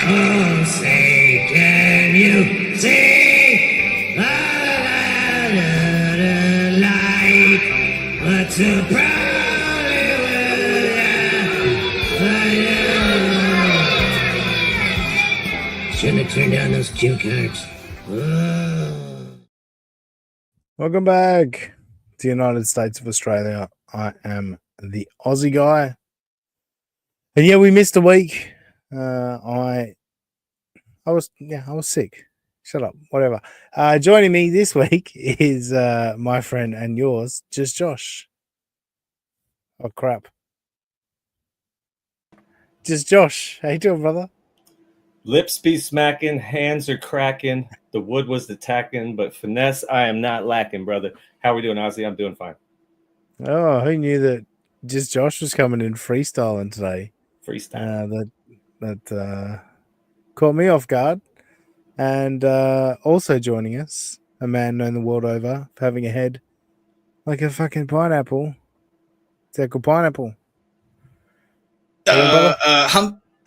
Oh, say, can you see the light? What's so proudly shouldn't have turned down those cue cards. Oh. Welcome back to the United States of Australia. I am the Aussie guy. And yeah, we missed a week. I was sick. Shut up. Whatever. Joining me this week is my friend and yours, just Josh. Oh crap. Just Josh. How you doing, brother? Lips be smacking, hands are cracking. The wood was attacking, but finesse I am not lacking, brother. How are we doing, Ozzy? I'm doing fine. Oh, who knew that just Josh was coming in freestyling today? Freestyle. That caught me off guard. And also joining us, a man known the world over for having a head like a fucking pineapple. It's like a pineapple.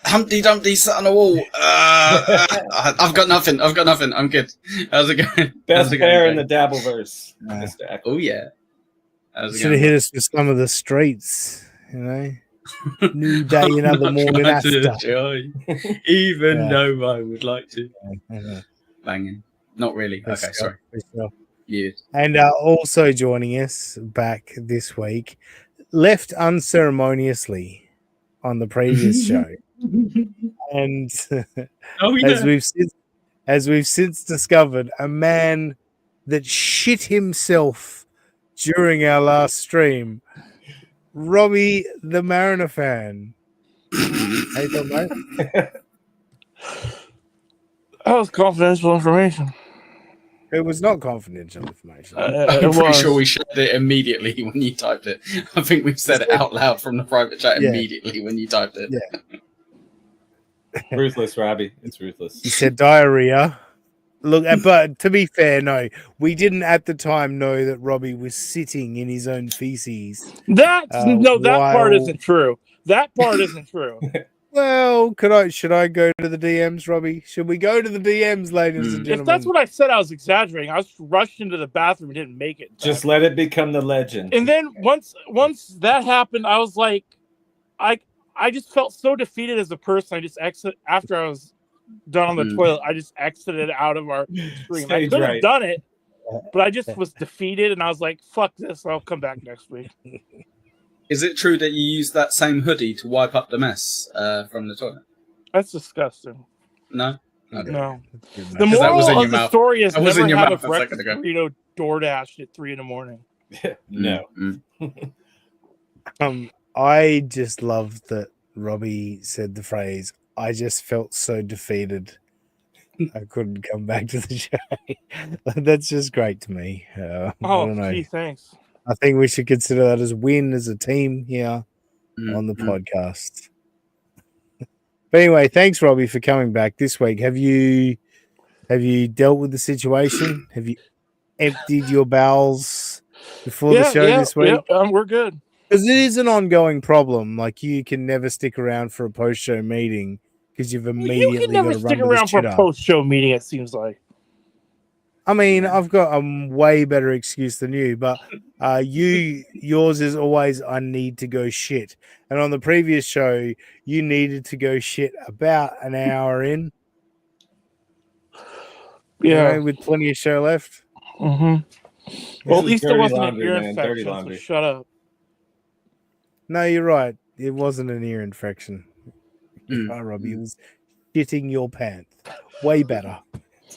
Humpty Dumpty sat on a wall. I've got nothing. I'm good. How's it going? Best pair in the Dabbleverse. Oh, yeah. Should have hit us with some of the streets, you know? New day, another morning after. Even though I would like to. Yeah. Banging. Not really. Okay, sorry. Sure. Yeah. And also joining us back this week, left unceremoniously on the previous show. And as we've since discovered, a man that shit himself during our last stream, Robbie the Mariner fan. How you doing, mate? That was confidential information. It was not confidential information. I'm pretty sure we shared it immediately when you typed it. I think we've said it out loud from the private chat immediately when you typed it. Yeah. Ruthless, Robbie. It's ruthless. He said diarrhea. Look, but to be fair, no, we didn't at the time know that Robbie was sitting in his own feces. That part isn't true. That part isn't true. Well, should I go to the DMs, Robbie? Should we go to the DMs, ladies and gentlemen? If that's what I said, I was exaggerating. I was rushed into the bathroom and didn't make it. Just let it become the legend. And then once that happened, I was like, I just felt so defeated as a person. I just after I was done on the toilet. I just exited out of our stream. I could have done it, but I just was defeated, and I was like, "Fuck this! I'll come back next week." Is it true that you used that same hoodie to wipe up the mess from the toilet? That's disgusting. No? Okay. No. The moral of the story is never have a breakfast burrito DoorDash at 3 a.m. No. I just loved that Robbie said the phrase, I just felt so defeated I couldn't come back to the show. That's just great to me. I don't know. Gee, thanks. I think we should consider that as a win as a team here on the podcast. But anyway, thanks, Robbie, for coming back this week. Have you dealt with the situation? Have you emptied your bowels before the show this week? Yeah, we're good. Because it is an ongoing problem. Like, you can never stick around for a post-show meeting because you've immediately got to run to the You can never stick around for a post-show meeting, it seems like. I mean, I've got a way better excuse than you, but yours is always, I need to go shit. And on the previous show, you needed to go shit about an hour in. Yeah. You know, with plenty of show left. Mm-hmm. Well, at least it wasn't an ear infection, so shut up. No, you're right. It wasn't an ear infection. Robbie, it was shitting your pants. Way better.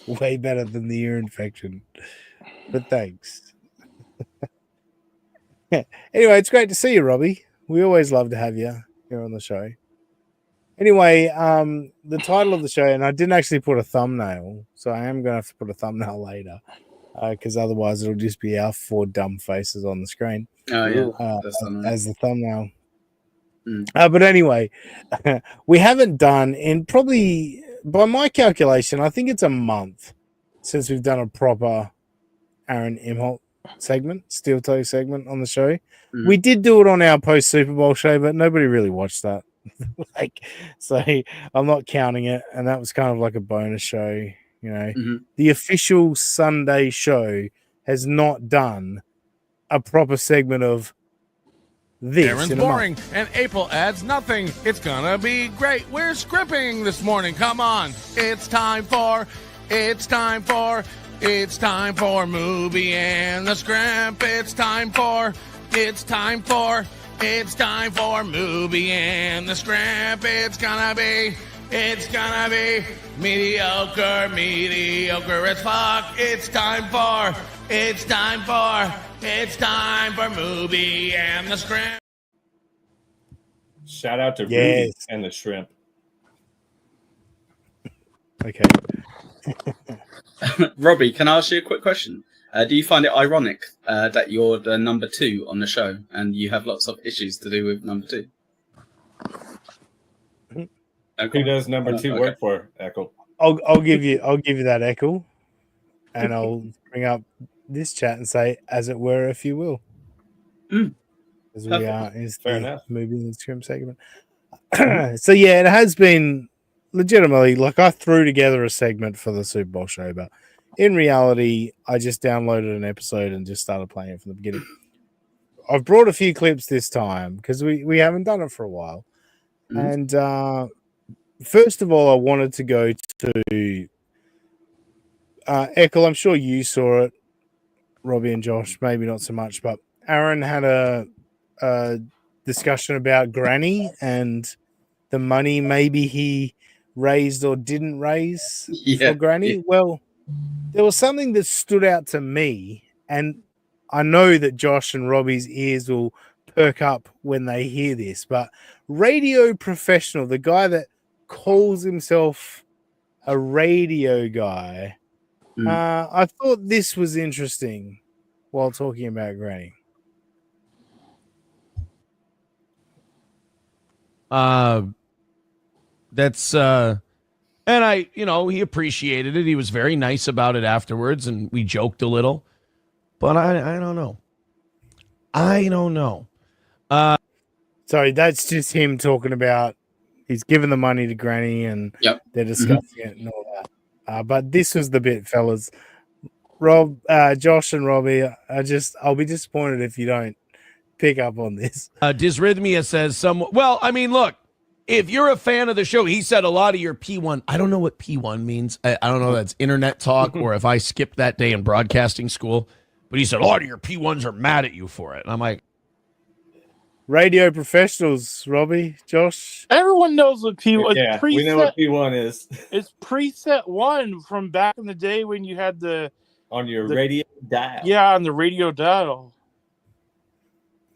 Way better than the ear infection. But thanks. Anyway, it's great to see you, Robbie. We always love to have you here on the show. Anyway, the title of the show, and I didn't actually put a thumbnail, so I am going to have to put a thumbnail later, because otherwise it'll just be our 4 dumb faces on the screen as the thumbnail. But anyway, we haven't done in probably, by my calculation, I think it's a month since we've done a proper Aaron Imholte segment, steel toe segment on the show. We did do it on our post Super Bowl show, but nobody really watched that. Like, so I'm not counting it, and that was kind of like a bonus show. You know, Mhm. the official Sunday show has not done a proper segment of this. Aaron's in a month. boring, and April adds nothing. It's gonna be great. We're scripting this morning. Come on, it's time for Movie and the Scrimp. It's time for Movie and the Scrimp. It's gonna be mediocre as fuck. It's time for Movie and the Scrimp. Shout out to Yes. Rudy and the Shrimp. Okay. Robbie, can I ask you a quick question? Do you find it ironic that you're the number 2 on the show and you have lots of issues to do with number 2? Who does number 2 work for, Echo? I'll give you that echo, and I'll bring up this chat and say, as it were, if you will. As we are is Fair the enough. movie and Scrim segment. So yeah, it has been legitimately, like, I threw together a segment for the Super Bowl show, but in reality, I just downloaded an episode and just started playing it from the beginning. I've brought a few clips this time because we haven't done it for a while. And first of all, I wanted to go to Ekel. I'm sure you saw it, Robbie and Josh, maybe not so much, but Aaron had a discussion about Granny and the money maybe he raised or didn't raise for Granny. Yeah. Well, there was something that stood out to me, and I know that Josh and Robbie's ears will perk up when they hear this, but radio professional, the guy that calls himself a radio guy, I thought this was interesting while talking about Granny. That's and I, he appreciated it. He was very nice about it afterwards, and we joked a little. But I don't know. Sorry, that's just him talking about he's given the money to Granny and they're discussing it and all that. But this was the bit, fellas. Josh and Robbie, I'll be disappointed if you don't pick up on this. Dysrhythmia says look, if you're a fan of the show, he said a lot of your P1. I don't know what P1 means. I don't know if that's internet talk or if I skipped that day in broadcasting school. But he said a lot of your P1s are mad at you for it. And I'm like, radio professionals, Robbie, Josh. Everyone knows what P1 Yeah, we know what P1 is. It's preset 1 from back in the day when you had on your radio dial. Yeah, on the radio dial.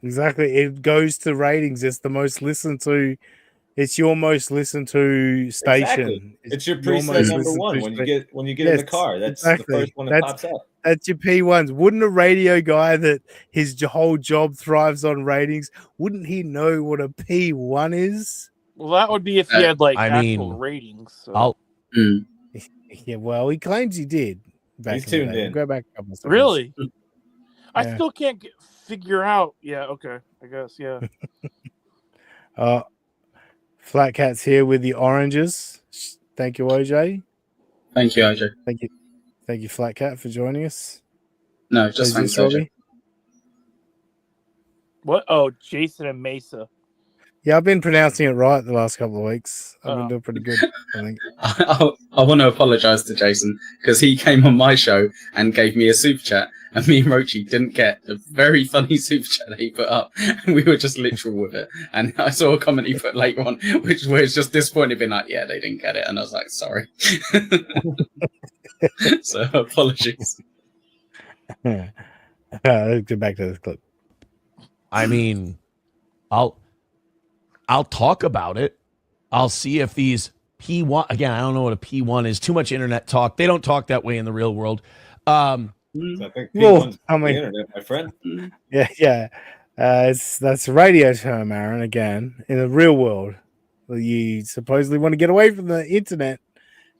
Exactly. It goes to ratings. It's the most listened to. It's your most listened to station. Exactly. It's your preset number 1 when you get in the car. That's the first one that pops up. That's your P1s. Wouldn't a radio guy that his whole job thrives on ratings, wouldn't he know what a P1 is? Well, that would be if he had actual ratings. So. Yeah, well, he claims he did. He's tuned in. Go back a couple of seconds. Really? I still can't figure out. Yeah, okay. I guess, yeah. Flat Cat's here with the oranges. Thank you, OJ. Thank you, OJ. Thank you, Flat Cat, for joining us. No, just thanks, OJ. What? Oh, Jason and Mesa. Yeah, I've been pronouncing it right the last couple of weeks. I've been doing pretty good, I think. I want to apologise to Jason because he came on my show and gave me a super chat, and me and Rochi didn't get a very funny super chat that he put up, and we were just literal with it. And I saw a comment he put later on, which was just disappointed, being like, "Yeah, they didn't get it," and I was like, "Sorry." So apologies. Let's get back to this clip. I mean, I'll talk about it. I'll see if these P1, again, I don't know what a P1 is. Too much internet talk. They don't talk that way in the real world. I think P1's the internet, my friend. Yeah. That's a radio term, Aaron, again. In the real world, you supposedly want to get away from the internet.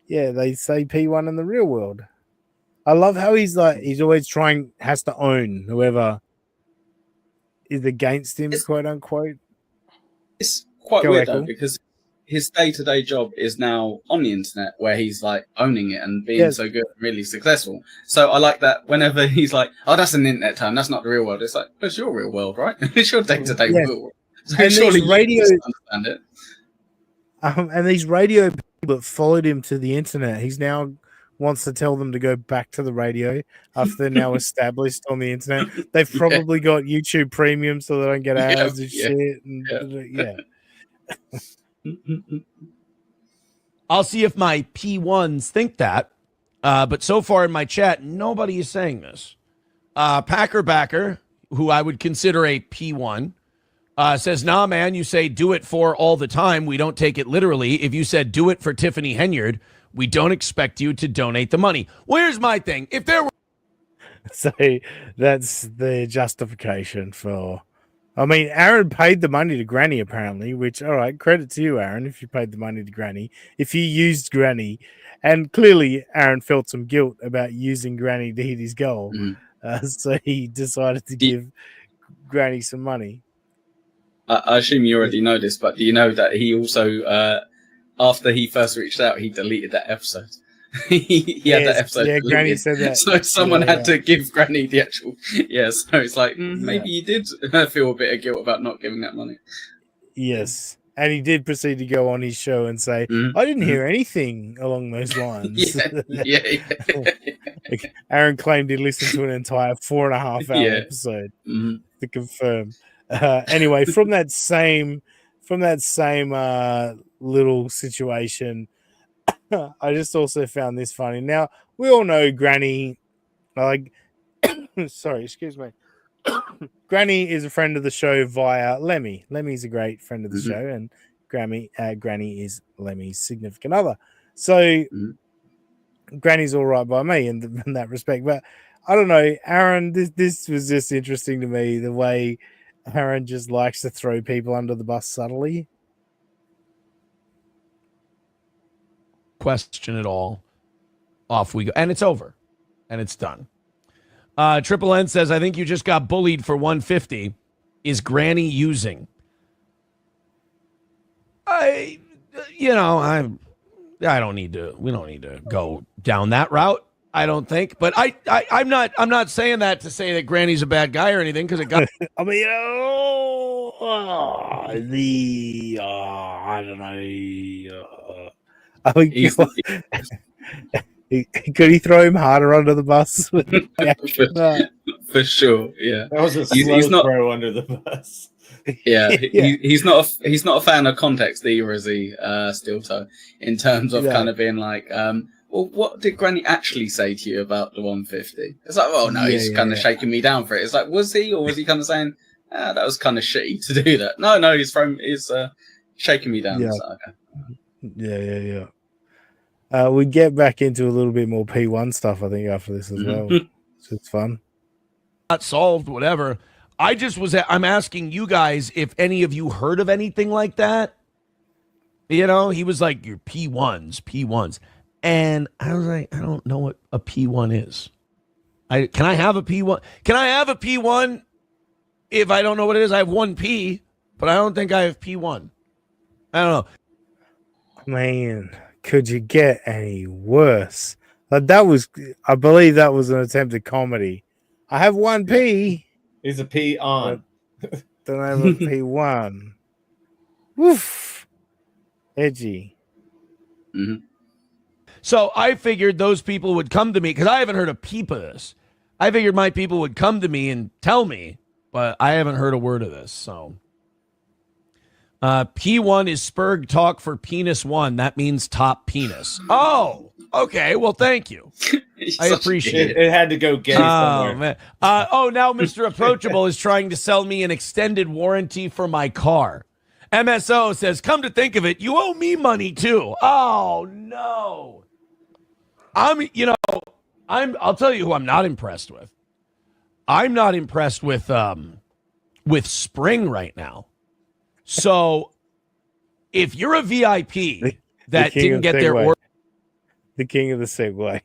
Yeah, they say P1 in the real world. I love how he's always has to own whoever is against him, quote unquote. It's quite Go weird Echo. though, because his day-to-day job is now on the internet, where he's like owning it and being Yes. so good, and really successful. So I like that. Whenever he's like, "Oh, that's an internet term. That's not the real world." It's like, "It's your real world, right? It's your day-to-day Yes. world." So And surely these radio, you understand it. and these radio people that followed him to the internet, he's now wants to tell them to go back to the radio after they're now established on the internet. They've probably got YouTube Premium so they don't get ads and shit. And yeah. I'll see if my P1s think that. But so far in my chat, nobody is saying this. Packer Backer, who I would consider a P1, says, nah, man, you say do it for all the time. We don't take it literally. If you said do it for Tiffany Henyard, we don't expect you to donate the money. Well, here's my thing. If there were... So that's the justification for... I mean, Aaron paid the money to Granny, apparently, which, all right, credit to you, Aaron, if you paid the money to Granny. If you used Granny, and clearly Aaron felt some guilt about using Granny to hit his goal, so he decided to give Granny some money. I assume you already know this, but do you know that he also, after he first reached out, he deleted that episode? he had that episode. Yeah, deleted. Granny said that. So someone had to give Granny the actual. Yeah, so it's like maybe you did feel a bit of guilt about not giving that money. Yes, and he did proceed to go on his show and say, "I didn't hear anything along those lines." Yeah. Aaron claimed he listened to an entire 4.5 hour episode to confirm. Anyway, from that same little situation, I just also found this funny. Now, we all know Granny, like, sorry, excuse me. Granny is a friend of the show via Lemmy. Lemmy's a great friend of the show, and Granny is Lemmy's significant other. So, Granny's all right by me in that respect. But I don't know, Aaron, this was just interesting to me, the way Aaron just likes to throw people under the bus subtly. Question it all. Off we go. And it's over. And it's done. Triple N says, I think you just got bullied for 150. Is Granny using? I don't need to. We don't need to go down that route. I don't think. But I'm not saying that to say that Granny's a bad guy or anything, because it got. I mean, I don't know. I mean, could he throw him harder under the bus? For sure, yeah. That was a slow throw under the bus. Yeah, he's not a fan of context either, is he? Steel Toe, in terms of kind of being like, well, what did Granny actually say to you about the 150? It's like, oh no, he's kind of shaking me down for it. It's like, was he, or was he kind of saying, that was kind of shitty to do that? No, he's shaking me down. Yeah. So, okay. Yeah. We get back into a little bit more P1 stuff, I think, after this as well. So it's fun. Not solved, whatever. I'm asking you guys if any of you heard of anything like that. You know, he was like, your P1s. And I was like, I don't know what a P1 is. Can I have a P1? Can I have a P1 if I don't know what it is? I have one P, but I don't think I have P1. I don't know. Man, could you get any worse? Like I believe that was an attempted comedy. I have one P. He's a P on. Don't have a P1. Woof. Edgy. So I figured those people would come to me, because I haven't heard a peep of this. I figured my people would come to me and tell me, but I haven't heard a word of this. So P1 is Spurg talk for penis one. That means top penis. Oh, okay. Well, thank you. I appreciate it. It had to go gay somewhere. Man. Now Mr. Approachable is trying to sell me an extended warranty for my car. MSO says, come to think of it, you owe me money too. Oh, no. I'll tell you who I'm not impressed with. I'm not impressed with Spring right now. So if you're a VIP that didn't get their order, the king of the segue.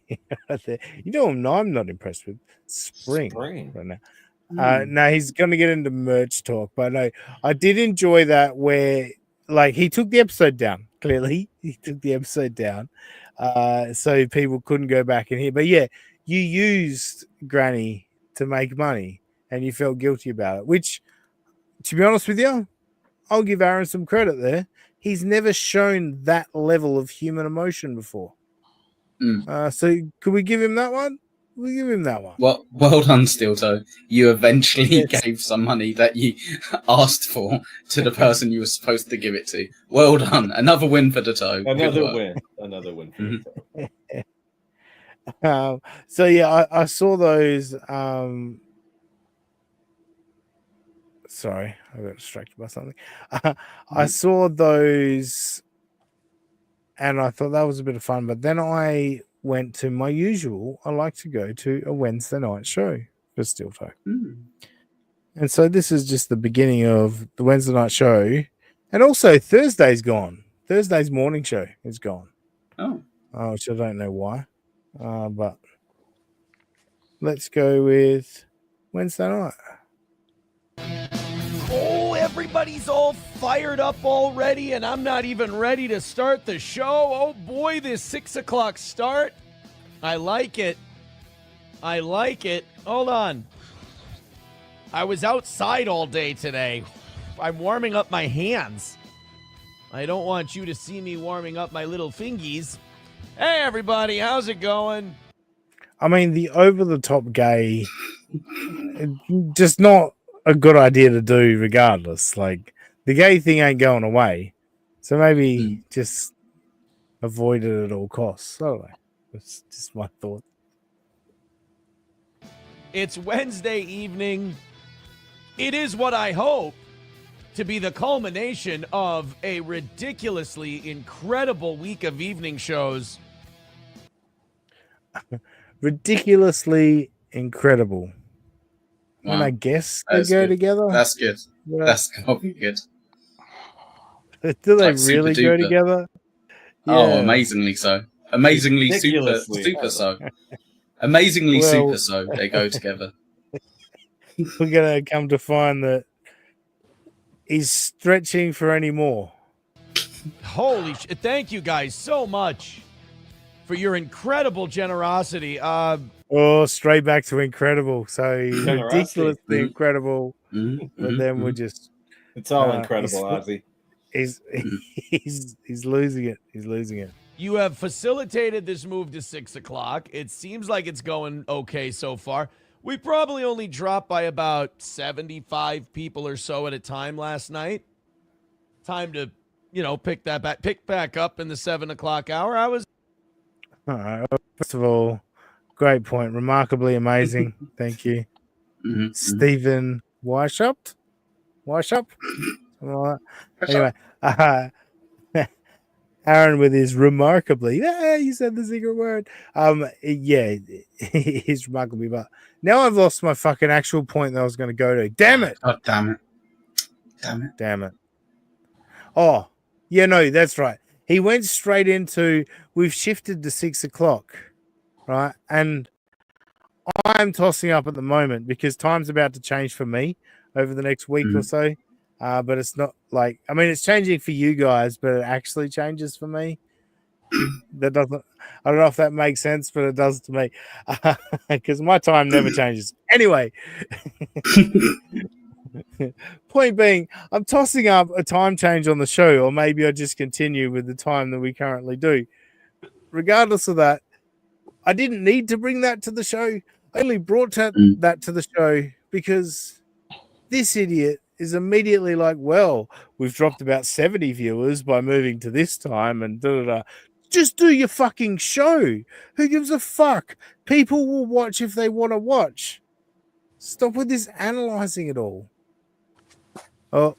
I'm not impressed with Spring right now. No, he's going to get into merch talk, but no, I did enjoy that where like he took the episode down. Clearly, he took the episode down, so people couldn't go back in here. But yeah, you used Granny to make money, and you felt guilty about it. Which, to be honest with you, I'll give Aaron some credit there. He's never shown that level of human emotion before. So could we give him that one? We'll give him that one. Well done, Steel Toe. You eventually gave some money that you asked for to the person you were supposed to give it to. Well done. Another win for the Toe. Another win for the Toe. So yeah, I saw those. Sorry, I got distracted by something. I saw those, and I thought that was a bit of fun. But then I went to my usual. I like to go to a Wednesday night show for Steel Toe. And so this is just the beginning of the Wednesday night show. And also Thursday's gone. Thursday's morning show is gone. Which I don't know why. But let's go with Wednesday night. Oh, everybody's all fired up already, and I'm not even ready to start the show. Oh boy, this 6 o'clock start. I like it. Hold on. I was outside all day today. I'm warming up my hands. I don't want you to see me warming up my little fingies. Hey, everybody, how's it going? I mean, the over-the-top gay, just not a good idea to do regardless. Like, the gay thing ain't going away. So maybe just avoid it at all costs. I don't know. That's just my thought. It's Wednesday evening. It is what I hope to be the culmination of a ridiculously incredible week of evening shows. Ridiculously incredible. Wow. And I guess they go together. That's good. Yeah. That's gonna be good. Do they Like really super go duper. together? Oh, amazingly so. Amazingly super so. Amazingly super so. They go together. We're gonna come to find that he's stretching for any more. Holy shit. Thank you guys so much for your incredible generosity. Straight back to incredible. So ridiculously incredible. But then we're just it's all incredible, Ozzy. He's losing it. He's losing it. You have facilitated this move to 6 o'clock. It seems like it's going okay so far. We probably only dropped by about 75 people or so at a time last night. Time to, pick back up in the 7 o'clock hour. All right. First of all, great point. Remarkably amazing. Thank you. Stephen Weishaupt? Anyway, Aaron with his remarkably. Yeah, you said the secret word. Yeah, he's remarkably. But now I've lost my fucking actual point that I was going to go to. Damn it! Oh, damn it! Oh, yeah, no, that's right. He went straight into. We've shifted to 6 o'clock, right? And I'm tossing up at the moment because time's about to change for me over the next week or so. But it's not like, I mean, it's changing for you guys, but it actually changes for me. That doesn't, I don't know if that makes sense, but it does to me because my time never changes. Anyway, point being, I'm tossing up a time change on the show, or maybe I just continue with the time that we currently do. Regardless of that, I didn't need to bring that to the show. I only brought that to the show because this idiot is immediately like, well, we've dropped about 70 viewers by moving to this time and da-da-da. Just do your fucking show. Who gives a fuck? People will watch if they want to watch. Stop with this analyzing it all. Oh,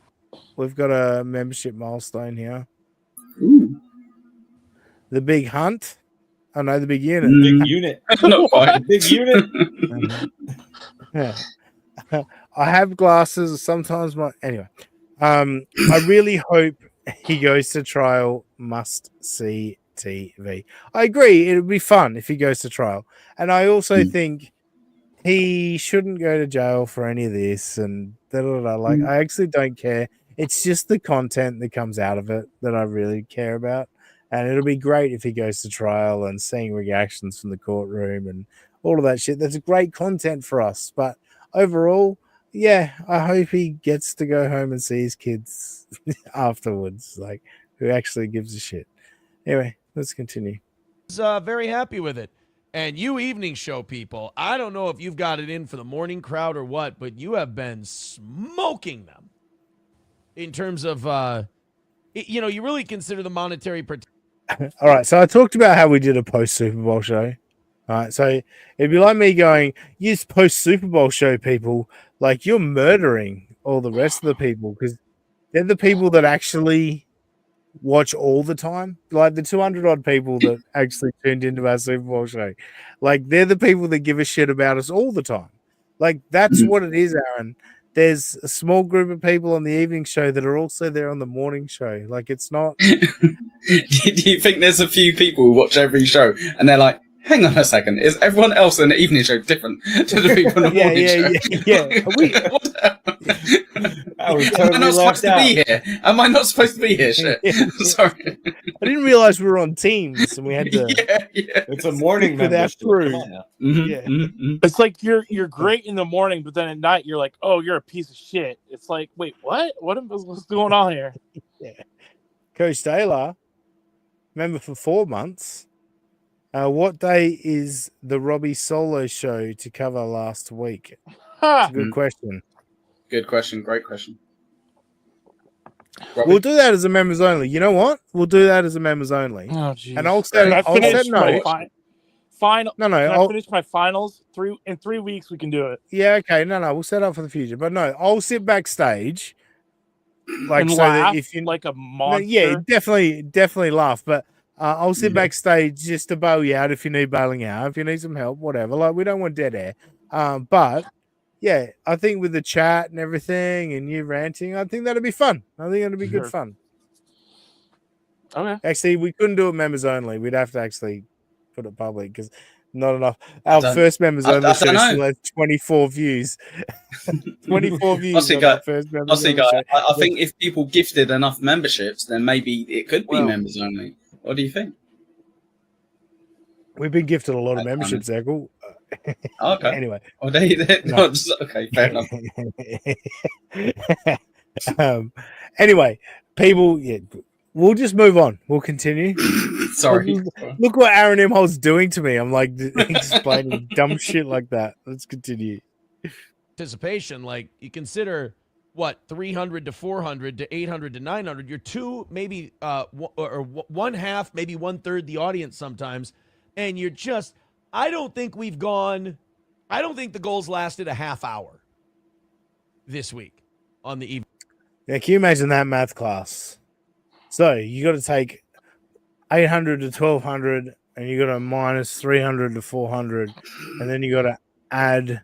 we've got a membership milestone here. The big hunt. Oh, no, the big unit. Big unit. Not quite. Big unit. Yeah. I have glasses. Sometimes anyway. I really hope he goes to trial. Must see TV. I agree. It would be fun if he goes to trial, and I also think he shouldn't go to jail for any of this. And like, I actually don't care. It's just the content that comes out of it that I really care about. And it'll be great if he goes to trial and seeing reactions from the courtroom and all of that shit. That's great content for us. But overall, yeah, I hope he gets to go home and see his kids afterwards, like who actually gives a shit. Anyway, let's continue. Very happy with it. And you evening show people, I don't know if you've got it in for the morning crowd or what, but you have been smoking them in terms of, you really consider the monetary protection. All right, so I talked about how we did a post Super Bowl show. All right, so it'd be like me going, you post Super Bowl show people, like you're murdering all the rest of the people because they're the people that actually watch all the time. Like the 200 odd people that actually tuned into our Super Bowl show, like they're the people that give a shit about us all the time. Like that's what it is, Aaron. There's a small group of people on the evening show that are also there on the morning show. Like it's not. Do you think there's a few people who watch every show and they're like, hang on a second, is everyone else in the evening show different to the people in the morning show? I was Am I totally not supposed left to out. be here? Am I not supposed to be here? Shit. Sorry. I didn't realize we were on teams and we had to. Yeah. It's a morning With that membership. crew. Come on now. Yeah. It's like you're great in the morning, but then at night you're like, oh, you're a piece of shit. It's like, wait, what? What's going on here? Yeah. Coach Taylor, remember for 4 months. What day is the Robbie solo show to cover last week? It's a good question. Good question. Great question. We'll do that as a members only. You know what? We'll do that as a members only. Oh, geez. And I'll set no. Final. No, Can I I'll finish my finals? In 3 weeks we can do it. Yeah, okay. No, we'll set up for the future. But no, I'll sit backstage. Like And so laugh that if you like a no, monster. yeah, definitely laugh. But I'll sit backstage just to bail you out if you need bailing out, if you need some help, whatever. Like we don't want dead air. But yeah, I think with the chat and everything and you ranting, I think that'd be fun. I think it'd be good fun. Okay. Actually, we couldn't do it members only. We'd have to actually put it public because not enough. Our first members only show still has 24 views. 24 views. I think if people gifted enough memberships, then maybe it could be members only. What do you think? We've been gifted a lot of memberships, Echo. Okay. Anyway. Okay, fair enough. Anyway, people, we'll just move on. We'll continue. Sorry. Look what Aaron Imholte's doing to me. I'm like explaining dumb shit like that. Let's continue. Participation, like you consider what 300 to 400 to 800 to 900. You're two, maybe or one half, maybe 1/3 the audience sometimes, and you're just. I don't think the goals lasted a half hour this week on the evening. Yeah, can you imagine that math class? So you got to take 800 to 1200 and you got to minus 300 to 400 and then you got to add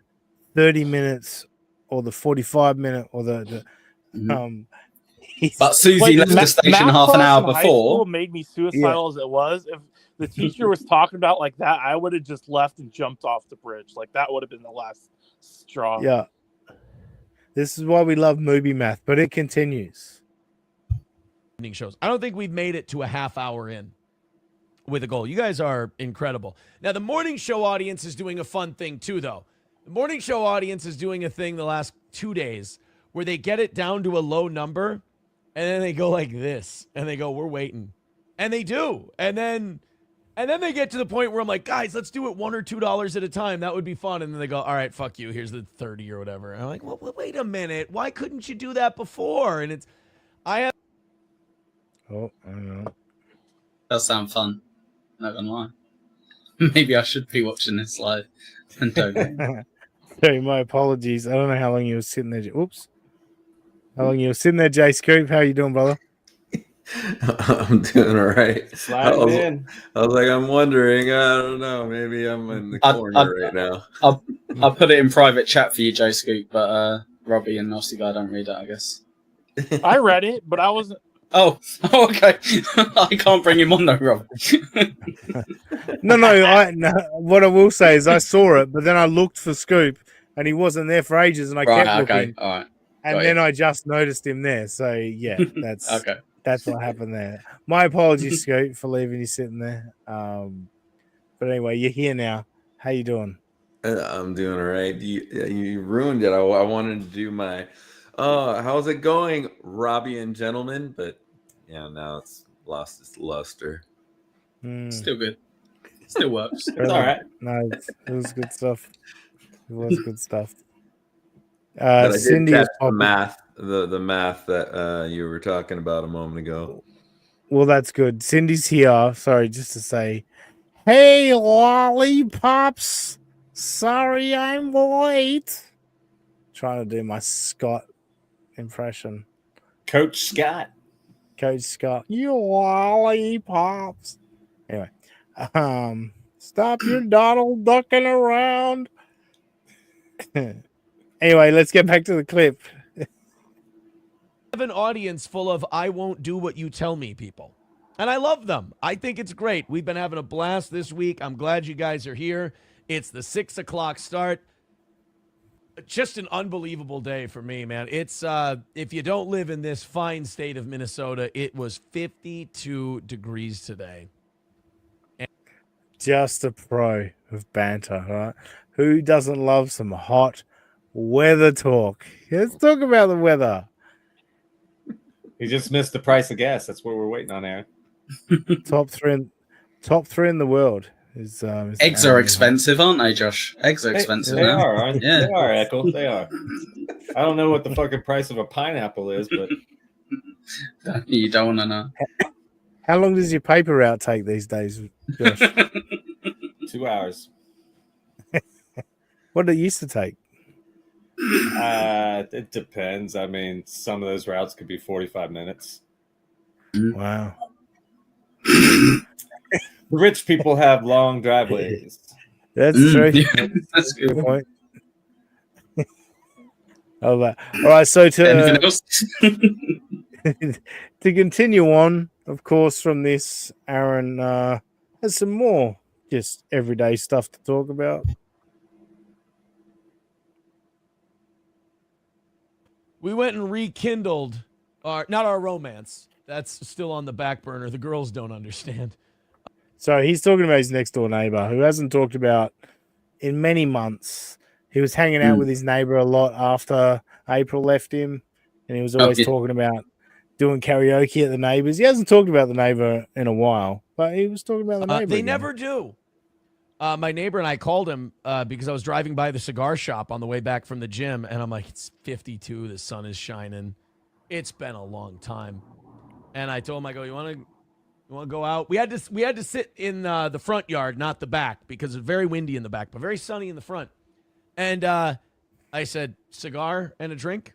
30 minutes or the 45 minute or the but Susie left the station half an hour before. Made me suicidal as it was. If the teacher was talking about like that, I would have just left and jumped off the bridge. Like that would have been the last straw. Yeah. This is why we love movie math, but it continues. Shows. I don't think we've made it to a half hour in with a goal. You guys are incredible. Now, the morning show audience is doing a fun thing too, though. The morning show audience is doing a thing the last 2 days where they get it down to a low number and then they go like this and they go, we're waiting. And they do. And then they get to the point where I'm like, guys, let's do it $1 or $2 at a time. That would be fun. And then they go, all right, fuck you. Here's the 30 or whatever. And I'm like, well, wait a minute. Why couldn't you do that before? And I don't know. That sounds fun. Not gonna lie. Maybe I should be watching this live. Sorry, my apologies. I don't know how long you were sitting there. Oops. How long you were sitting there, Jay Scoop? How you doing, brother? I'm doing all right. I in. was like, I'm wondering. I don't know. Maybe I'm in the corner right now. I'll put it in private chat for you, Jay Scoop, but Robbie and Nasty Guy don't read it, I guess. I read it, but I wasn't. Oh, okay. I can't bring him on though, Rob. No. What I will say is I saw it, but then I looked for Scoop, and he wasn't there for ages, and I kept looking. All right. And Got then you. I just noticed him there. So yeah, that's Okay. that's what happened there. My apologies, Scoot, for leaving you sitting there. But anyway, you're here now. How you doing? I'm doing all right. You ruined it. I wanted to do my, how's it going, Robbie and gentlemen? But yeah, now it's lost its luster. Still good. Still works. It's all right. No, it was good stuff. It was good stuff. But I did Cindy catch is the popping. math, the math that you were talking about a moment ago. Well, that's good. Cindy's here. Sorry, just to say, hey, lollipops. Sorry I'm late. Trying to do my Scott impression. Coach Scott. Coach Scott, you lollipops. Anyway, stop your Donald ducking around. Anyway, let's get back to the clip. Have an audience full of I won't do what you tell me people. And I love them. I think it's great. We've been having a blast this week. I'm glad you guys are here. It's the 6 o'clock start. Just an unbelievable day for me, man. It's if you don't live in this fine state of Minnesota, it was 52 degrees today. Just a pro of banter, right? Who doesn't love some hot weather talk? Let's talk about the weather. He just missed the price of gas. That's what we're waiting on, Aaron. Top three in the world is Eggs are expensive, aren't they, Josh? Eggs are expensive They now. are, aren't they? Yeah. They are, Echo. They are. I don't know what the fucking price of a pineapple is, but You don't want to know. How long does your paper route take these days, Josh? 2 hours. What did it used to take? It depends. I mean, some of those routes could be 45 minutes. Wow. Rich people have long driveways. That's true. Yeah, that's good. Good point. All right, so Anything else? to continue on, of course, from this, Aaron has some more just everyday stuff to talk about. We went and rekindled not our romance. That's still on the back burner. The girls don't understand. So he's talking about his next door neighbor who hasn't talked about in many months. He was hanging out with his neighbor a lot after April left him, and he was always talking about doing karaoke at the neighbors. He hasn't talked about the neighbor in a while, but he was talking about the neighbor. They again. never do. My neighbor and I called him because I was driving by the cigar shop on the way back from the gym, and I'm like, it's 52. The sun is shining. It's been a long time. And I told him, I go, you want to go out? We had to sit in the front yard, not the back, because it's very windy in the back, but very sunny in the front. And I said, cigar and a drink?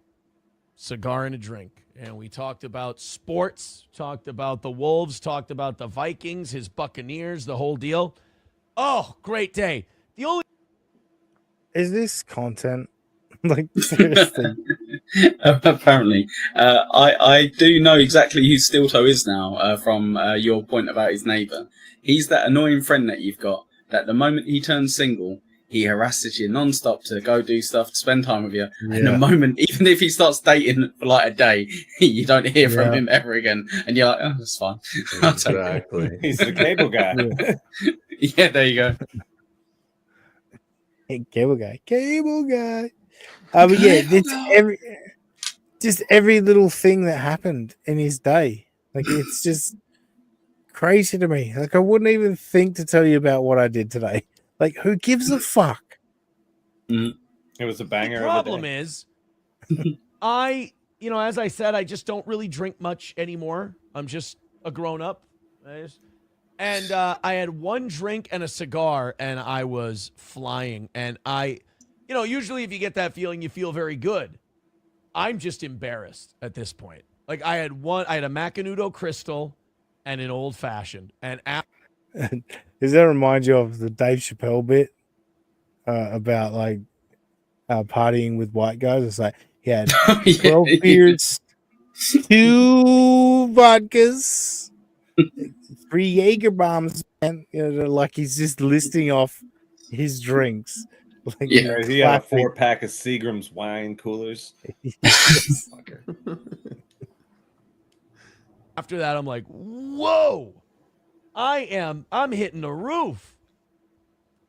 Cigar and a drink. And we talked about sports, talked about the Wolves, talked about the Vikings, his Buccaneers, the whole deal. Oh, great day. The only Is this content? Like, seriously. Apparently. I do know exactly who Stilto is now from your point about his neighbour. He's that annoying friend that you've got, that the moment he turns single, he harasses you non-stop to go do stuff, to spend time with you. Yeah. And the moment, even if he starts dating for like a day, you don't hear from him ever again. And you're like, oh, that's fine. Exactly. He's the cable guy. Yeah, there you go. Hey, cable guy. But yeah, it's every little thing that happened in his day. Like, it's just crazy to me. Like, I wouldn't even think to tell you about what I did today. Like, who gives a fuck? It was a banger. The problem is, as I said, I just don't really drink much anymore. I'm just a grown up. And I had one drink and a cigar, and I was flying. And usually if you get that feeling, you feel very good. I'm just embarrassed at this point. Like, I had a Macanudo Crystal and an old fashioned. And does that remind you of the Dave Chappelle bit about like partying with white guys? It's like he had 12 beers, 2 vodkas, 3 Jaeger bombs, and like he's just listing off his drinks. Like, Yeah. He had a classic. 4-pack of Seagram's wine coolers. After that, I'm like, whoa, I'm hitting the roof.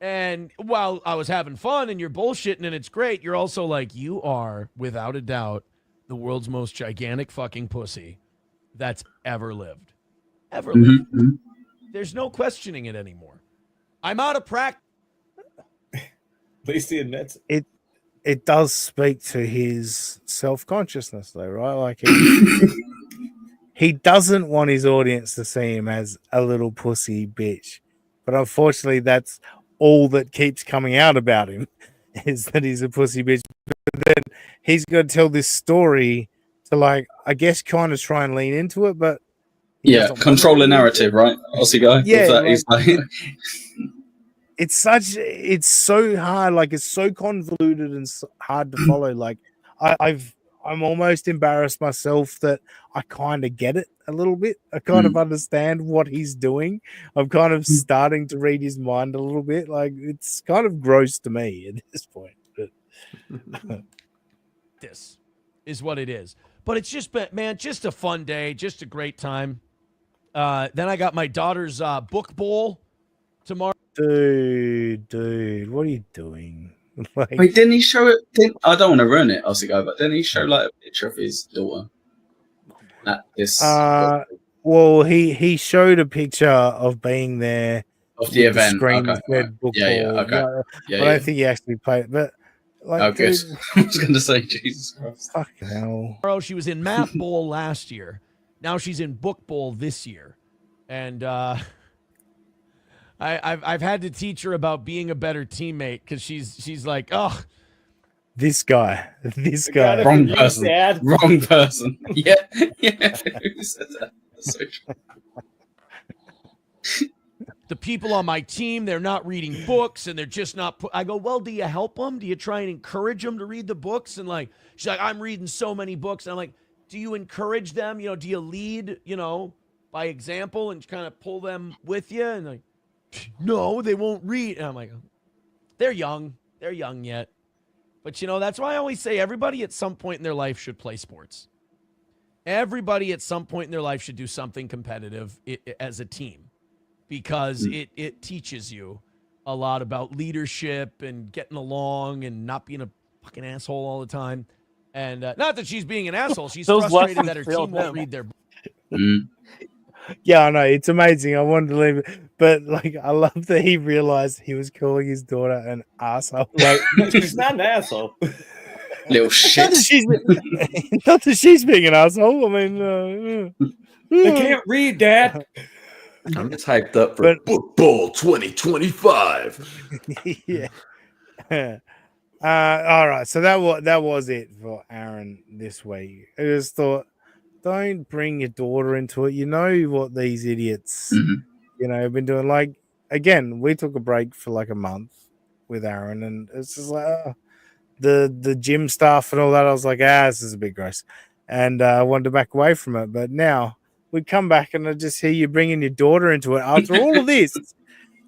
And while I was having fun and you're bullshitting and it's great, you're also like, you are, without a doubt, the world's most gigantic fucking pussy that's ever lived. Ever lived. Mm-hmm. There's no questioning it anymore. I'm out of practice. At least he admits it. It does speak to his self-consciousness, though, right? Like he doesn't want his audience to see him as a little pussy bitch, but unfortunately, that's all that keeps coming out about him is that he's a pussy bitch. But then he's got to tell this story to, like, I guess, kind of try and lean into it, but he Yeah, doesn't control the want to. narrative, right? Aussie guy. Yeah, With that, like, he's like, it's so hard, like it's so convoluted and hard to follow. Like I'm almost embarrassed myself that I kind of get it a little bit. I kind of understand what he's doing. I'm kind of starting to read his mind a little bit. Like it's kind of gross to me at this point. But This is what it is. But it's just been, man, just a fun day, just a great time. Then I got my daughter's book bowl tomorrow. dude, what are you doing? Like, wait, didn't he show it? I don't want to ruin it, Aussie guy, but didn't he show like a picture of his daughter at this well, he showed a picture of being there of the with event? screen Okay, that said right. book Yeah, ball. okay. I don't think he actually played it, but like, Oh, good. dude, I was going to say, Jesus Christ. fucking hell. She was in math bowl last year. Now she's in book bowl this year. And I've had to teach her about being a better teammate because she's like, oh, This guy. Wrong person. Wrong person. Yeah. Who said that? That's so true. the people on my team, they're not reading books and they're just not. I go, well, do you help them? Do you try and encourage them to read the books? And like, she's like, I'm reading so many books. And I'm like, do you encourage them? You know, do you lead, by example and kind of pull them with you? And like, no, they won't read. And I'm like, they're young. They're young yet. But, that's why I always say everybody at some point in their life should play sports. Everybody at some point in their life should do something competitive as a team because it teaches you a lot about leadership and getting along and not being a fucking asshole all the time. And not that she's being an asshole. She's frustrated that her team won't read their Yeah, I know. It's amazing. I wanted to leave it. But, like, I love that he realized he was calling his daughter an asshole. Like, she's not an asshole. Little shit. Not that she's being an asshole. I mean, I can't read, Dad. I'm just hyped up for Book Bowl 2025. Yeah. All right. So that was it for Aaron this week. I just thought, don't bring your daughter into it. You know what these idiots, have been doing. Like, again, we took a break for like a month with Aaron, and it's just like the gym stuff and all that. I was like, this is a bit gross, and I wanted to back away from it. But now we come back, and I just hear you bringing your daughter into it. After all of this,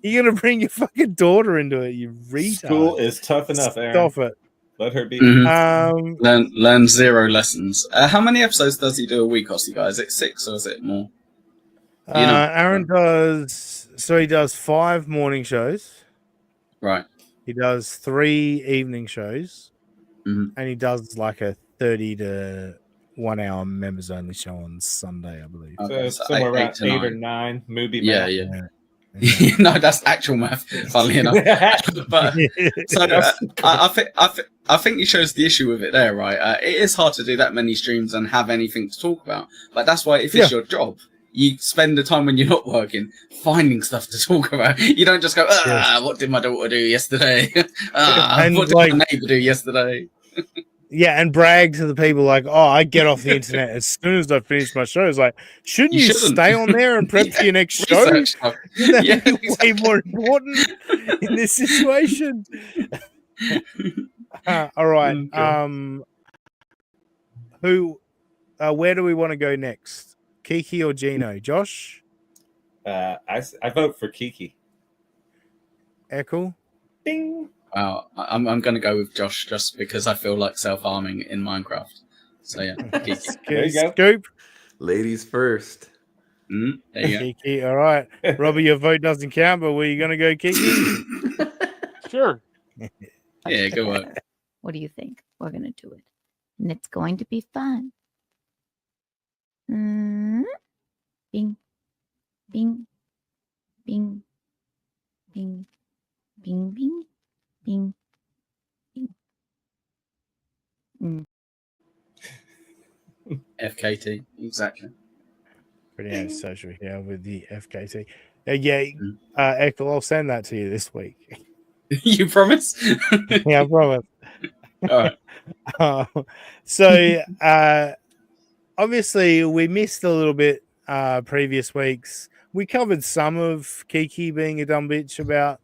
you're gonna bring your fucking daughter into it. You retard. School is tough enough, Aaron. Stop it. Let her be. Learn 0 lessons. How many episodes does he do a week, Aussie guy? Is it 6 or is it more? Aaron does. So he does 5 morning shows. Right. He does 3 evening shows, and he does like a 30 to 1 hour members only show on Sunday, I believe. So somewhere around 8 or 9 movie. Yeah. No, that's actual math. Funnily enough, but so I think he shows the issue with it there, right? It is hard to do that many streams and have anything to talk about, but that's why if it's your job, you spend the time when you're not working finding stuff to talk about. You don't just go, what did my daughter do yesterday? What did my neighbor do yesterday? Yeah, and brag to the people like, I get off the internet as soon as I finish my show. It's like, shouldn't you stay on there and prep for your next show? That'd be way more important in this situation. All right. Where do we want to go next? Kiki or Gino? Josh? I vote for Kiki. Echo? Ding. Wow, I'm going to go with Josh just because I feel like self-harming in Minecraft. So yeah, Kiki. There you go. Scoop. Ladies first. There you go. Kiki. All right. Robbie, your vote doesn't count, but were you going to go Kiki? Sure. Yeah, good work. What do you think? We're going to do it. And it's going to be fun. Bing, bing, bing, bing, bing, bing, bing, bing. FKT, exactly. Pretty antisocial here with the FKT. Echo, I'll send that to you this week. You promise? Yeah, I promise. All right. So obviously we missed a little bit previous weeks. We covered some of Kiki being a dumb bitch about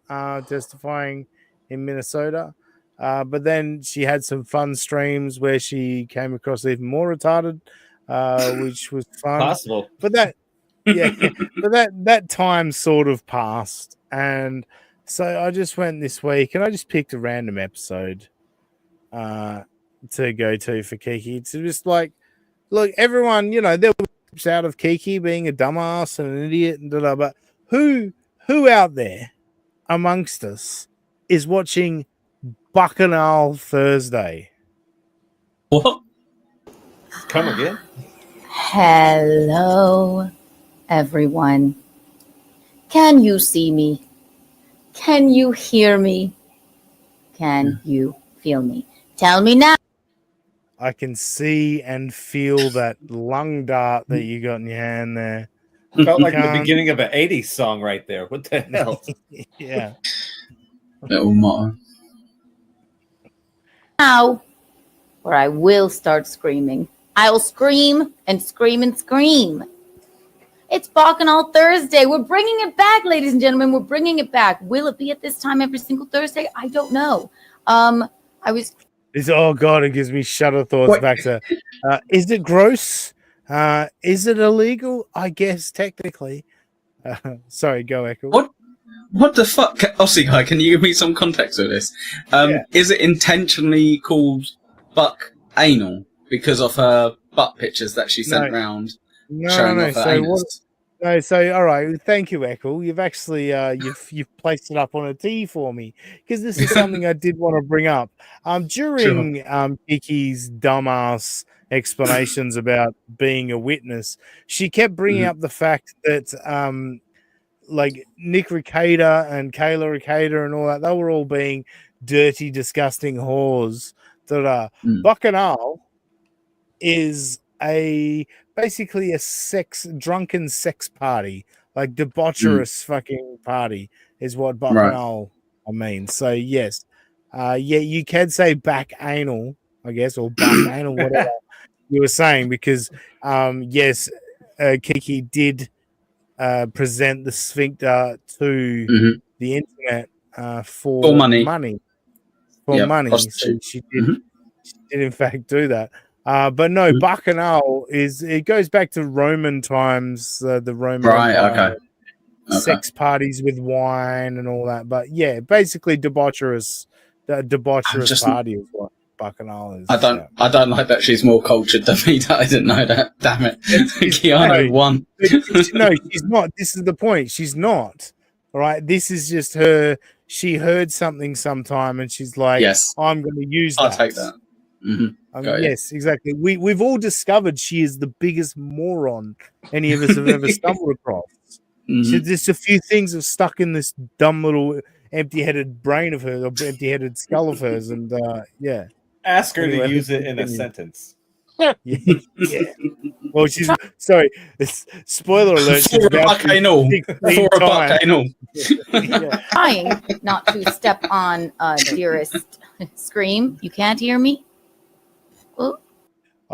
testifying in Minnesota. But then she had some fun streams where she came across even more retarded, which was fun. Possible. But that but that time sort of passed. And so I just went this week and I just picked a random episode to go to for Kiki. It's just like, look, everyone, there were clips out of Kiki being a dumbass and an idiot and da, but who out there amongst us is watching Bacchanal Thursday? What? Come again? Hello, everyone. Can you see me? Can you hear me? Can you feel me? Tell me now. I can see and feel that lung dart that you got in your hand there. Felt like the Can't- beginning of an 80s song right there. What the hell? Yeah. Little motto. Now, or I will start screaming. I'll scream and scream and scream. It's Bacchanal Thursday. We're bringing it back, ladies and gentlemen. We're bringing it back. Will it be at this time every single Thursday? I don't know. Oh God, it gives me shudder thoughts back to, is it gross? Is it illegal? I guess technically. Sorry, go Echo. What the fuck? Aussie guy, can you give me some context of this? Is it intentionally called Buck Anal because of her butt pictures that she sent round showing off her anus? All right, thank you, Echo. You've actually you've placed it up on a T for me because this is something I did want to bring up. During Kiki's dumbass explanations about being a witness, she kept bringing up the fact that like Nick Recader and Kayla Recader and all that, they were all being dirty, disgusting whores. Bacchanal is basically a drunken sex party, like debaucherous fucking party is what Bacchanal means. So yes, you can say back anal, I guess, or buck anal, whatever you were saying, because yes, Kiki did present the sphincter to the internet for money. So she did in fact do that. But no, Bacchanal it goes back to Roman times, the Roman Empire, sex parties with wine and all that. But yeah, basically debaucherous party is what Bacchanal is. I don't like that she's more cultured than me. That I didn't know that. Damn it, Keanu won. No, she's not. This is the point. She's not. All right. This is just her. She heard something sometime, and she's like, "Yes, I'm going to use that." I'll take that. Yes, exactly. We've all discovered she is the biggest moron any of us have ever stumbled across. So just a few things have stuck in this dumb little empty-headed brain of hers, or empty-headed skull of hers, and yeah. Ask her to use it in a sentence. Yeah. Well, she's sorry. Spoiler alert. She's about trying not to step on dearest scream. You can't hear me? Oh.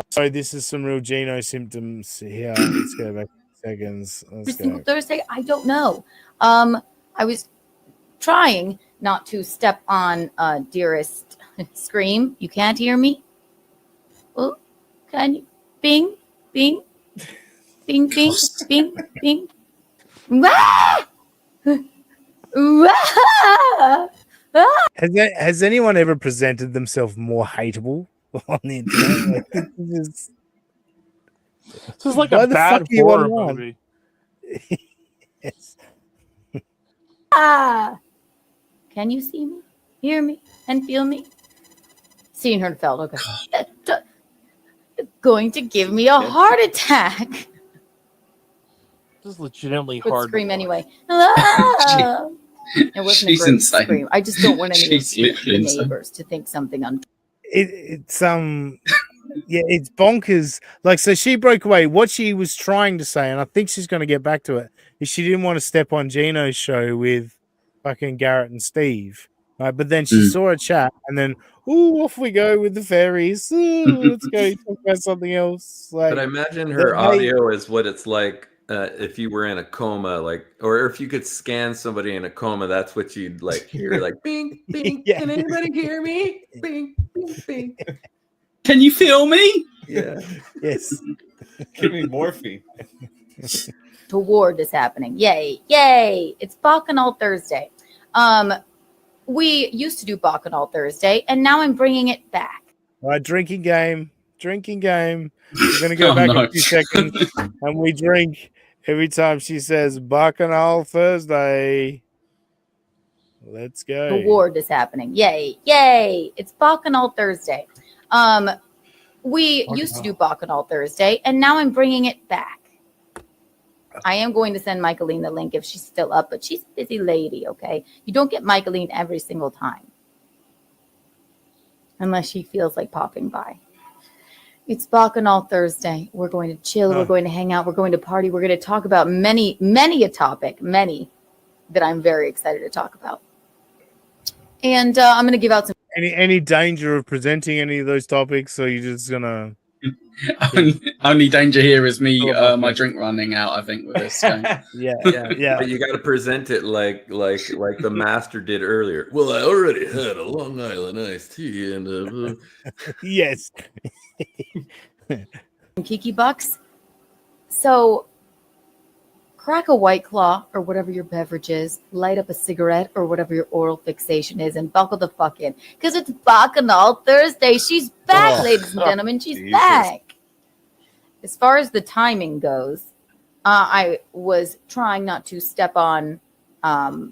Sorry, this is some real Geno symptoms here. Let's go back seconds. Every single Thursday? I don't know. I was trying not to step on dearest scream. You can't hear me? Oh, can you? Bing, bing, bing, bing, bing, bing. Wah! Wah! Ah! Has anyone ever presented themselves more hateable on the internet? Like, This is like why a the fuck bad are you horror online? movie. Yes. Ah! Can you see me, hear me, and feel me? Seeing her felt okay. Going to give me a heart attack. This is legitimately Would hard. scream to watch. anyway. Ah! It wasn't a She's great insane. scream. I just don't want any of She's the literally insane. neighbors to think something It's yeah, it's bonkers. Like, so she broke away. What she was trying to say, and I think she's going to get back to it, is she didn't want to step on Gino's show with fucking Garrett and Steve. Right, but then she saw a chat, and then off we go with the fairies. Ooh, let's go talk about something else. Like, But I imagine her audio is what it's like if you were in a coma, like, or if you could scan somebody in a coma, that's what you'd like hear, like, bing, bing. Yeah. Can anybody hear me? Bing, bing, bing. Can you feel me? Yeah. Yes. Give me morphine. toward is happening. Yay, yay. It's Bacchanal Thursday. We used to do Bacchanal Thursday, and now I'm bringing it back. All right, drinking game. We're going to go back a few seconds, and we drink every time she says Bacchanal Thursday. Let's go. Toward is happening. Yay, yay. It's Bacchanal Thursday. We used to do Bacchanal Thursday, and now I'm bringing it back. I am going to send Michaeline the link if she's still up, but she's a busy lady, okay? You don't get Michaeline every single time. Unless she feels like popping by. It's Bacchanal Thursday. We're going to chill. We're going to hang out. We're going to party. We're going to talk about many a topic, many that I'm very excited to talk about. And I'm going to give out some. Any danger of presenting any of those topics, or you're just gonna? Only danger here is me, my drink running out. I think with this game. Yeah. But you got to present it like the master did earlier. Well, I already had a Long Island iced tea, and Yes. Kiki bucks. So crack a White Claw or whatever your beverage is, light up a cigarette or whatever your oral fixation is, and buckle the fuck in. Because it's Bacchanal Thursday. She's back, ladies and gentlemen. She's back. As far as the timing goes, I was trying not to step on my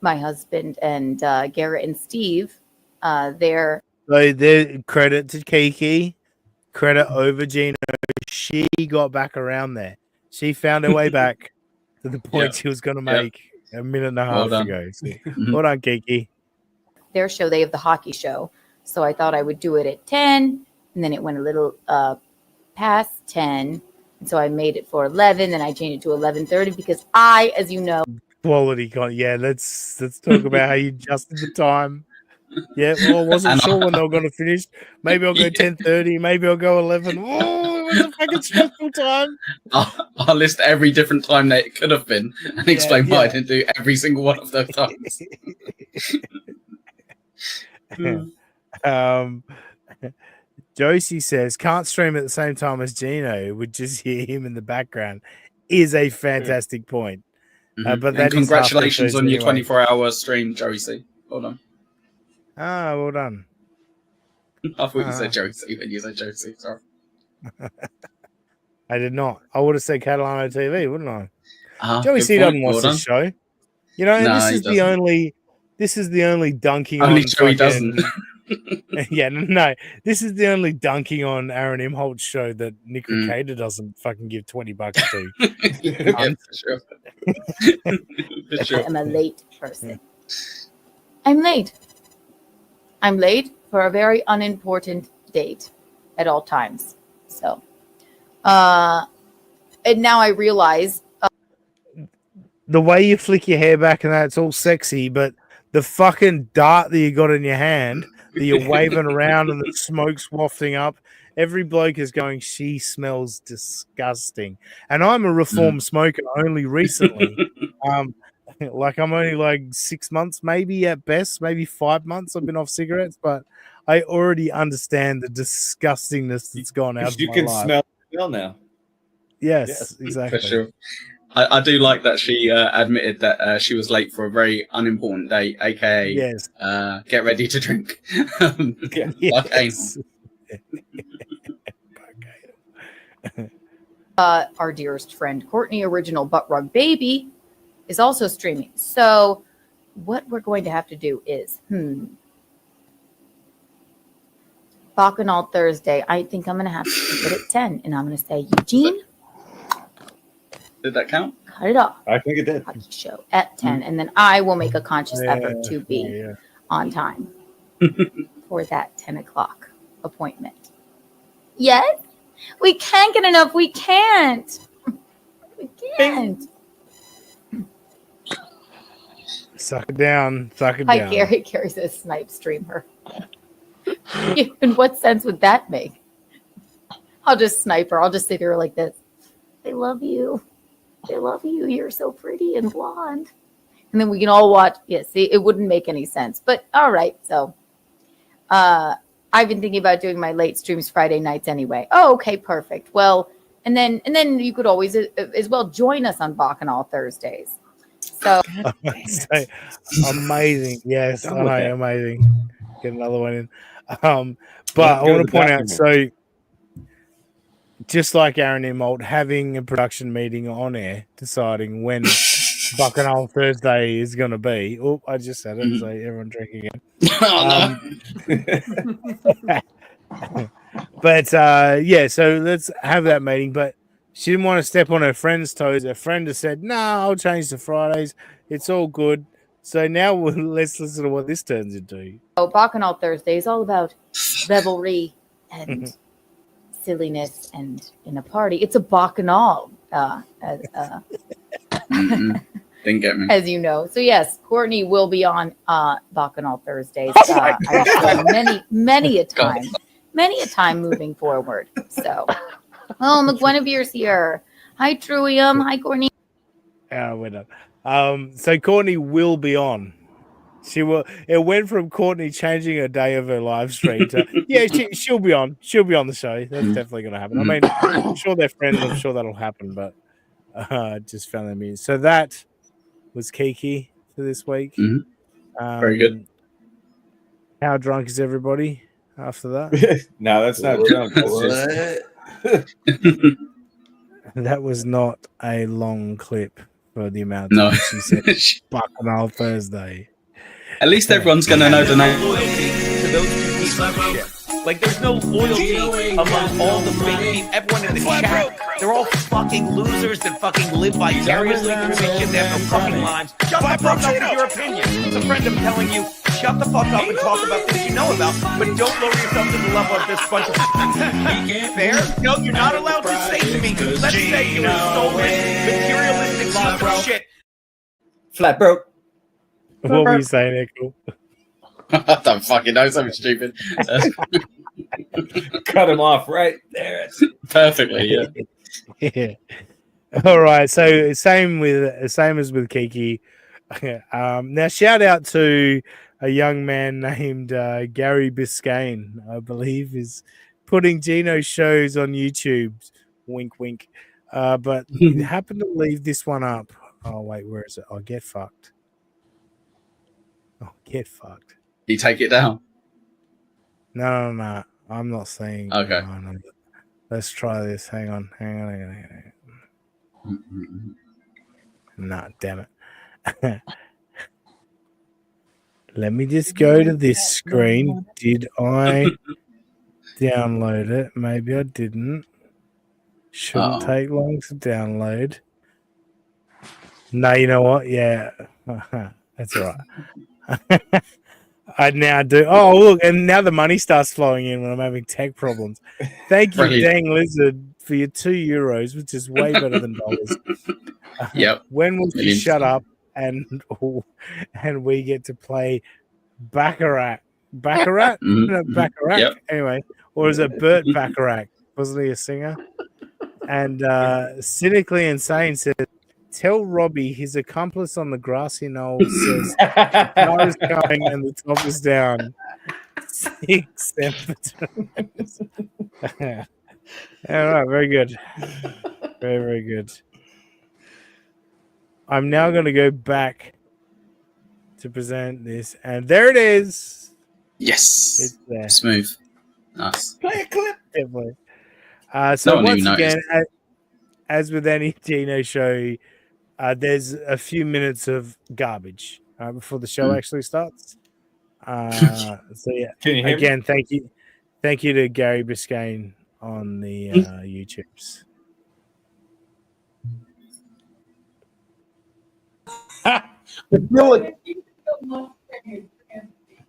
husband and Garrett and Steve. They're So the credit to Kiki, credit over Gino. She got back around there. She found her way back to the point she was going to make a minute and a half ago. So, well done, Kiki. Their show, they have the hockey show. So I thought I would do it at 10, and then it went a little past 10. And so I made it for 11, then I changed it to 11:30 because I, as you know, quality. Yeah, let's talk about how you adjusted the time. Yeah, well, I wasn't sure when they were going to finish. Maybe I'll go 10:30. Maybe I'll go 11. Oh, it was a fucking stressful time. I'll list every different time that it could have been and explain why I didn't do every single one of those times. Josie says, can't stream at the same time as Gino, would just hear him in the background, is a fantastic point. But that and congratulations on your 24-hour stream, Josie. Well done. Ah, well done. I thought you said Josie when you said Josie. Sorry. I did not. I would have said Catalano TV, wouldn't I? Joey C doesn't watch this show. You know, and this is the only dunking only on Joey doesn't. Yeah, no. This is the only dunking on Aaron Imholte's show that Nick Ricada doesn't fucking give $20 to. Yeah, for sure. For sure. I'm a late person. I'm late. I'm late for a very unimportant date at all times. So, and now I realize the way you flick your hair back and that's all sexy, but the fucking dart that you got in your hand that you're waving around and the smoke's wafting up, every bloke is going, she smells disgusting. And I'm a reformed smoker only recently. Like I'm only like 6 months, maybe at best, maybe 5 months I've been off cigarettes, but I already understand the disgustingness that's gone out of my life. You can smell now. Yes, exactly. For sure. I do like that she admitted that she was late for a very unimportant date, aka Yes. get ready to drink. Yes. Our dearest friend Courtney, original Butt Rug Baby, is also streaming. So what we're going to have to do is, Bacchanal Thursday. I think I'm going to have to keep it at 10. And I'm going to say, Eugene, Did that count? cut it off. I think it did. Hockey show at 10. And then I will make a conscious effort to be on time for that 10 o'clock appointment. Yes? We can't get enough. We can't. We can't. Suck it down. Suck it Hi, down. Gary. Gary says snipe streamer. In what sense would that make? I'll just snipe her. I'll just sit here like this. I love you. I love you. You're so pretty and blonde. And then we can all watch. Yeah, see, it wouldn't make any sense. But all right. So I've been thinking about doing my late streams Friday nights anyway. Oh, okay, perfect. Well, and then you could always as well join us on Bacchanal Thursdays. So amazing. Yes, I know, amazing. Get another one in. But I want to point out, so just like Aaron Imholte, having a production meeting on air, deciding when Bacchanal Thursday is going to be. Oh, I just said it, so everyone drink again. But yeah, so let's have that meeting. But she didn't want to step on her friend's toes. Her friend has said, "No, I'll change to Fridays. It's all good." So now let's listen to what this turns into. Bacchanal Thursday is all about revelry and silliness and in a party. It's a Bacchanal, Didn't get me. as you know. So yes, Courtney will be on Bacchanal Thursdays. Many a time moving forward. So, McGuinevere's here. Hi, Truium. Hi, Courtney. We're done. So Courtney will be on. She will. It went from Courtney changing her day of her live stream to she'll be on. She'll be on the show. That's definitely going to happen. I mean, I'm sure they're friends. I'm sure that'll happen. But just found them in. So that was Kiki for this week. Very good. How drunk is everybody after that? No, that's not drunk. That's just... That was not a long clip for the amount of time she said Bacchanal Thursday. At least everyone's going to know the name. To those two pieces of shit. Like, there's no loyalty among all the fake people. Everyone in the chat, they're all fucking losers that fucking live vicariously through this shit. They have no fucking lives. Shut the fuck up with your opinion. It's a friend of telling you, shut the fuck up and talk about things you know about, but don't lower yourself to the level of this bunch of fair? No, you're not allowed to say to me, let's say you're a soulless, materialistic piece of shit. Flat broke. What were you saying, Echo? I don't fucking know, something stupid. Cut him off right there. Perfectly, yeah. Yeah. All right. So same as with Kiki. Now shout out to a young man named Gary Biscayne, I believe, is putting Geno shows on YouTube. Wink, wink. But he happened to leave this one up. Oh wait, where is it? Oh, get fucked. Oh, get fucked. You take it down. No. I'm not saying. Okay. No. Let's try this. Hang on. Nah, damn it. Let me just go to this screen. Did I download it? Maybe I didn't. Shouldn't take long to download. No, you know what? Yeah. That's all right. I now do. Oh, look, and now the money starts flowing in when I'm having tech problems. Thank you, Dang Lizard, for your €2, which is way better than dollars. Yep. When will you shut up and we get to play Baccarat? Baccarat? No, Baccarat? Yep. Anyway, or is it Burt Bacharach? Wasn't he a singer? And Cynically Insane said, tell Robbie his accomplice on the grassy knoll says the is coming and the top is down. 6 episodes. All right, very good. Very, very good. I'm now going to go back to present this, and there it is. Yes. It's there. Smooth. Nice. Play a clip. Definitely. No So one once even again, noticed. as with any Geno show, there's a few minutes of garbage before the show actually starts. So yeah, Can you hear me? again, thank you to Gary Biscayne on the YouTubes.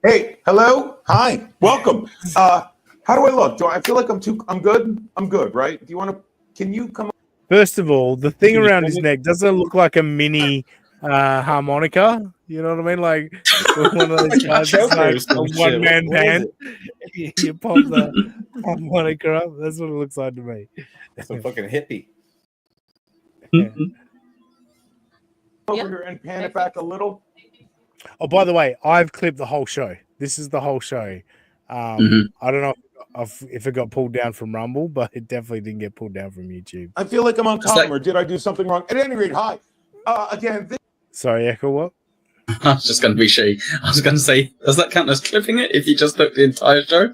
Hey, hello, hi, welcome. How do I look? Do I feel like I'm good? I'm good, right? Do you want to? Can you come? First of all, the thing Can you around hear his me? neck doesn't look like a mini harmonica. You know what I mean? Like one of those Like a guys, choker or like a some shit. one-man What is band. it? You pop the harmonica up. That's what it looks like to me. Some fucking hippie. Yeah. Over here and pan it back a little. Oh, by the way, I've clipped the whole show. This is the whole show. I don't know if it got pulled down from Rumble, but it definitely didn't get pulled down from YouTube. I feel like I'm on It's like- time, or did I do something wrong? At any rate, hi. Again, Sorry, Echo, what? I was just going to be she. I was going to say, does that count as clipping it if you just took the entire show?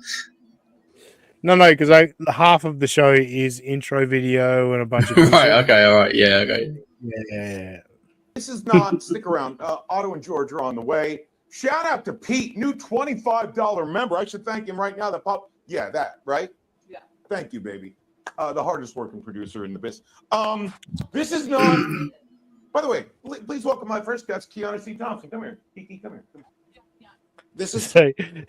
No, because half of the show is intro video and a bunch of Right, bullshit. okay, all right. Yeah, okay. Yeah. this is not. Stick around. Otto and George are on the way. Shout out to Pete, new $25 member. I should thank him right now. The pop. Yeah, that right. Yeah. Thank you, baby. The hardest working producer in the biz. This is not. By the way, please welcome my first guest, Kiana C. Thompson. Come here, Kiki. Come here. This is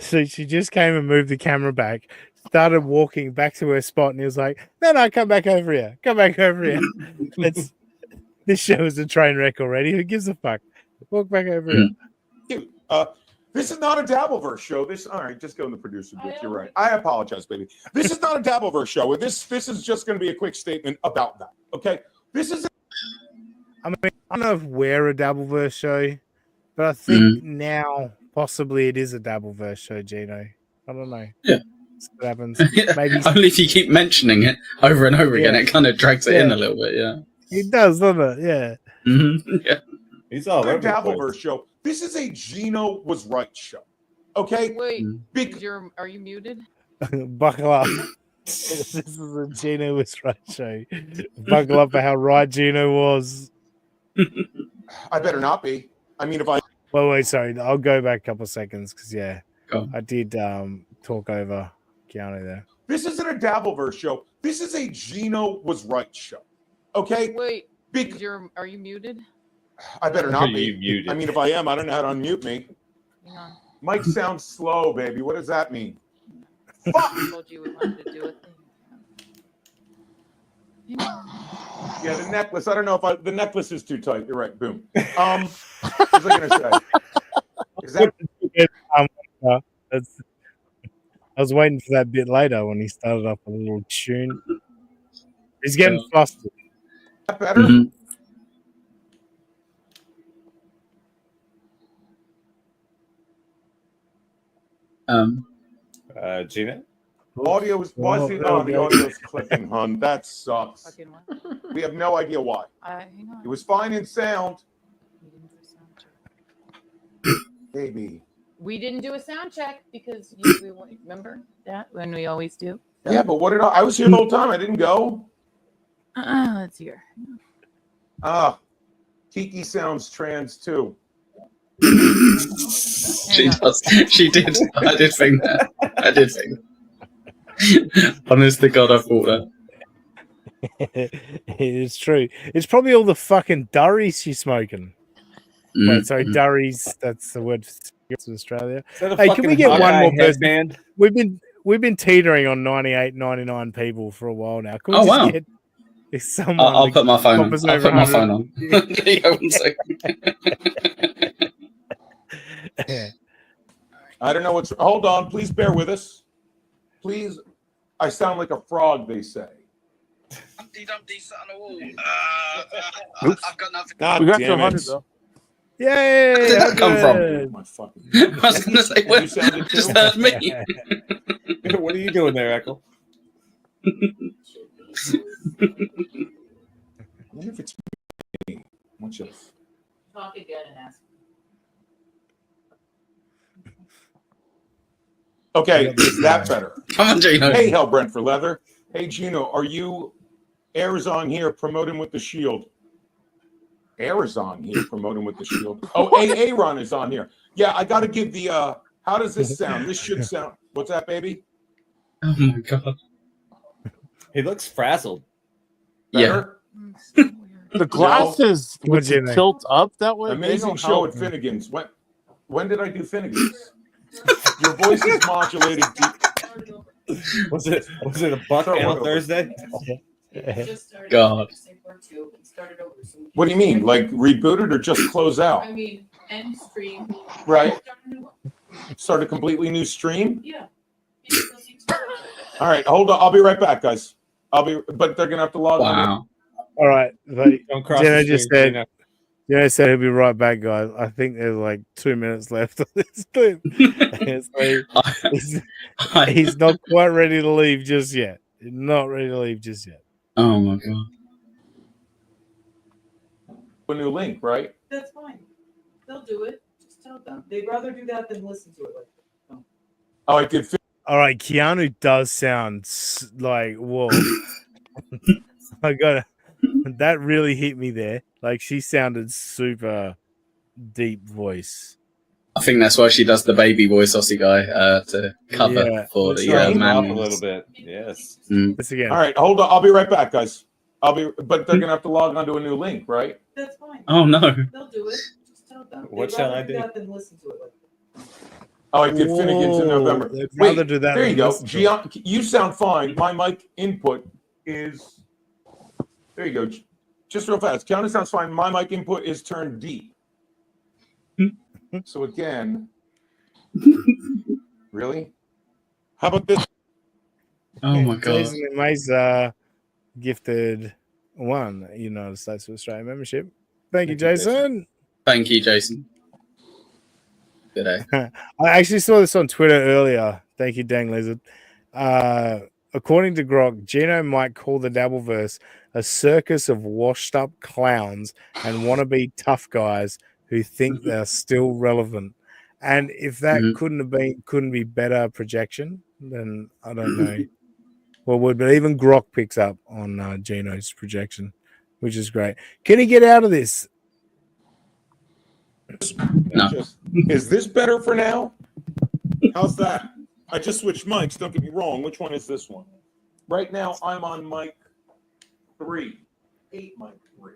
So she just came and moved the camera back, started walking back to her spot, and he was like, "No, come back over here. Come back over here." This show is a train wreck already. Who gives a fuck? Walk back over here. cute. This is not a Dabbleverse show. All right, just go in the producer booth. You're right. I apologize, baby. This is not a Dabbleverse show. This is just going to be a quick statement about that. Okay. This is. I mean, I don't know if we're a Dabbleverse show, but I think now possibly it is a Dabbleverse show, Gino. I don't know. Yeah. See what happens. Maybe Only if you keep mentioning it over and over again, it kind of drags it in a little bit, yeah. It does, doesn't it? Yeah. Yeah. He's all a over the place. Dabbleverse show. This is a Gino was right show. Okay. Wait, Big. are you muted? Buckle up. This is a Gino was right show. Buckle up for how right Gino was. I better not be. I mean, if I. Wait, sorry. I'll go back a couple of seconds because Go. I did talk over Keanu there. This isn't a Dabbleverse show. This is a Gino was right show. Okay. Wait, Big. are you muted? I better not You be. muted. I mean, if I am, I don't know how to unmute me. Hang on. Mic sounds slow, baby. What does that mean? Fuck. I told you we wanted to do a thing. Hang on. Yeah, the necklace. I don't know if the necklace is too tight. You're right. Boom. What was I gonna say? Is that I was waiting for that bit later when he started up a little tune. He's getting flustered. better? Gina? Audio is the audio's clicking, hun. That sucks. Fucking what? We have no idea why. Hang on. It was fine in sound, We didn't do a sound check. baby. We didn't do a sound check because we remember that when we always do. So, Yeah, but what did I was here the whole time. I didn't go. let's hear. Kiki sounds trans too. She does. She did. I did think that. Honest to God, I thought that. It's true. It's probably all the fucking durries she's smoking. Wait, sorry, durries. That's the word for Australia. Hey, can we get one more person? Band? We've been teetering on 98, 99 people for a while now. Can we Oh, wow. get someone? I'll put my phone on. pop us I'll over put my 100? phone on. There you go, 1 second. I don't know what's. Hold on, please bear with us. Please, I sound like a frog. They say. Oops. God We got damn to it. 100 though. Yay! Where did that come from? My fucking. I was going to say, well, You sounded I just too. heard me. What are you doing there, Echo? I wonder if it's me. Watch it. talk again and ask. Okay, is that better? Come on, Gino. Hey, Hellbrent for Leather. Hey, Gino, are you Arizon here promoting with the Shield? Arizon here promoting with the Shield. Oh, Aaron is on here. Yeah, I got to give the. How does this sound? This should sound. What's that, baby? Oh my god. He looks frazzled. Better? The glasses No. would you tilt up that way. Amazing show at Finnegan's. When did I do Finnegan's? Your voice is modulated deep. Was it a buck on a Thursday? God. What do you mean? Like rebooted or just close out? I mean, end stream. Right. Start a completely new stream? Yeah. All right, hold on. I'll be right back, guys. But they're gonna have to log on. Wow. All right. Like, Don't cross Geno the just stream, said, Gino. Geno said he'll be right back, guys. I think there's like 2 minutes left of this clip. So he's not quite ready to leave just yet. Not ready to leave just yet. Oh my god. A new link, right? That's fine. They'll do it. Just tell them. They'd rather do that than listen to it. Oh, I did. All right, Keanu does sound like whoa. I got that really hit me there. Like she sounded super deep voice. I think that's why she does the baby voice, Aussie guy, to cover for the man. A little bit. Yes. This again. All right, hold on. I'll be right back, guys. But they're gonna have to log on to a new link, right? That's fine. Oh no. They'll do it. Just tell them. What They'd shall rather I do? that than listen to it. Oh, I did Finnegan's in November. They'd Wait, rather do that there you than go. listen to it. You sound fine. My mic input is. There you go. Just real fast. Keanu sounds fine. My mic input is turned deep. So again, really? How about this? Oh my god. Jason Mays gifted one United States of Australia membership. Thank you, Jason. Thank you, Jason. Good day. I actually saw this on Twitter earlier. Thank you, Dang Lizard. According to Grok, Geno might call the Dabbleverse a circus of washed-up clowns and wannabe tough guys who think they're still relevant. And if that couldn't be better projection, then I don't know what would. But even Grok picks up on Geno's projection, which is great. Can he get out of this? No. Is this better for now? How's that? I just switched mics. Don't get me wrong. Which one is this one? Right now, I'm on mic 3. 8 mic 3.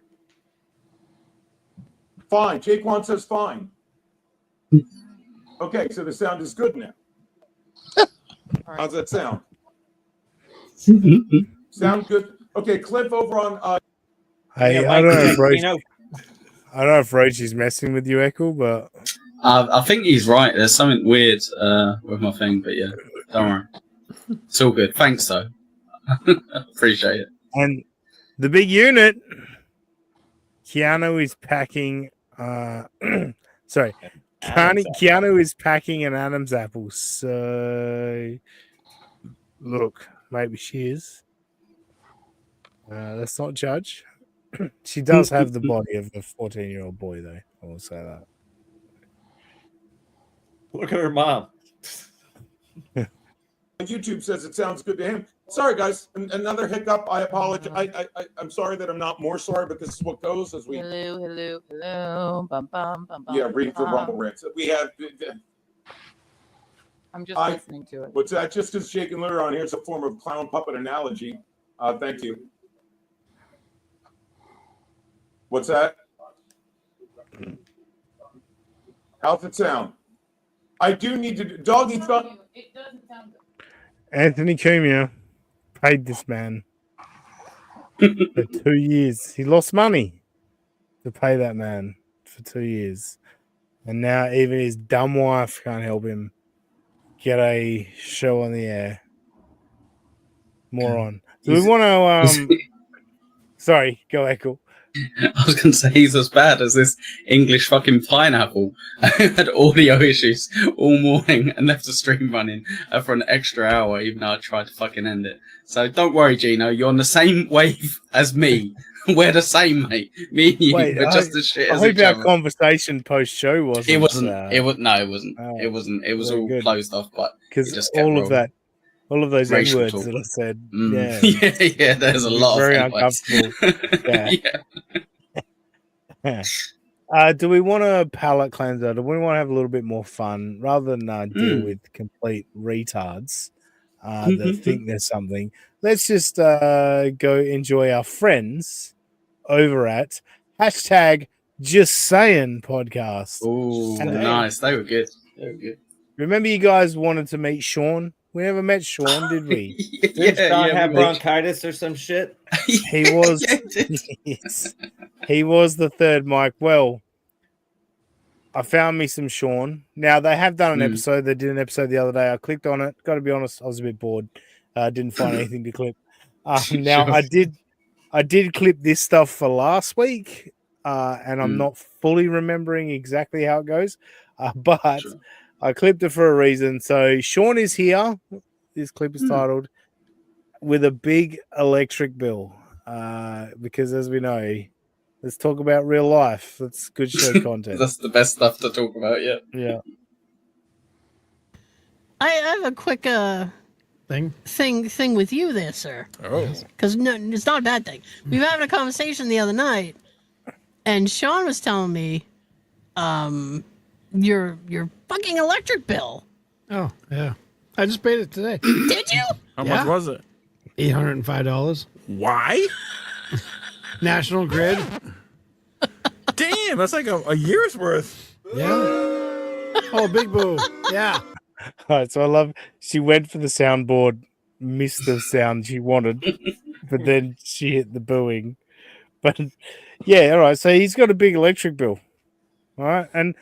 Fine. Jaquan says fine. Okay, so the sound is good now. How's that sound? Sound good? Okay, Cliff over on. I don't know if Roach is messing with you, Echo, but I think he's right. There's something weird with my thing, but yeah, don't worry. It's all good. Thanks, though. Appreciate it. And the big unit, Keanu is packing. Sorry, Keanu is packing an Adam's apple. So, look, maybe she is. Let's not judge. She does have the body of a 14-year-old boy, though. I will say that. Look at her mom. YouTube says it sounds good to him. Sorry, guys. Another hiccup. I apologize. I'm sorry that I'm not more sorry, but this is what goes as we. Hello. Bum, bum, bum, bum, Yeah, read for bum. Rumble Rants. We have. I'm just listening to it. What's that? Just because Jake and Lou are on here is a form of clown puppet analogy. Thank you. What's that? How's it sound? I do need to. Doggy thought. It doesn't sound good. Anthony Cumia paid this man for 2 years. He lost money to pay that man for 2 years. And now even his dumb wife can't help him get a show on the air. Moron. Do we want to... Sorry, go Echo. I was going to say he's as bad as this English fucking pineapple. I had audio issues all morning and left the stream running for an extra hour, even though I tried to fucking end it. So don't worry, Gino. You're on the same wave as me. We're the same, mate. Me and you, Wait, we're just as shit I as hope each our other. conversation post show wasn't. It wasn't. It was no. Oh, It wasn't. It was very all good. closed off, but it because just kept rolling. all of those N Racial words talk. that I said, Yeah. There's a lot very of N-words. uncomfortable. Yeah. Do we want a palate cleanser? Do we want to have a little bit more fun rather than deal with complete retards that think there's something? Let's just go enjoy our friends over at #Just Saying podcast. Oh, nice. They were good. They were good. Remember, you guys wanted to meet Sean. We never met Sean, did we? Didn't Sean have bronchitis or some shit? He was. Yes, he was the third mic. Well, I found me some Sean. Now they have done an episode. They did an episode the other day. I clicked on it. Got to be honest, I was a bit bored. Didn't find anything to clip. Now I did clip this stuff for last week, and I'm not fully remembering exactly how it goes, but I clipped it for a reason. So Sean is here. This clip is titled "With a Big Electric Bill," because as we know, let's talk about real life. That's good show content. That's the best stuff to talk about. Yeah. I have a quick thing with you there, sir. Oh, because no, it's not a bad thing. We were having a conversation the other night, and Sean was telling me, your fucking electric bill. Oh, yeah. I just paid it today. Did you? How much was it? $805. Why? National Grid. Damn, that's like a year's worth. Yeah. Oh, big boo. Yeah. All right, so I love she went for the soundboard, missed the sound she wanted, but then she hit the booing. But yeah, all right. So he's got a big electric bill. All right. And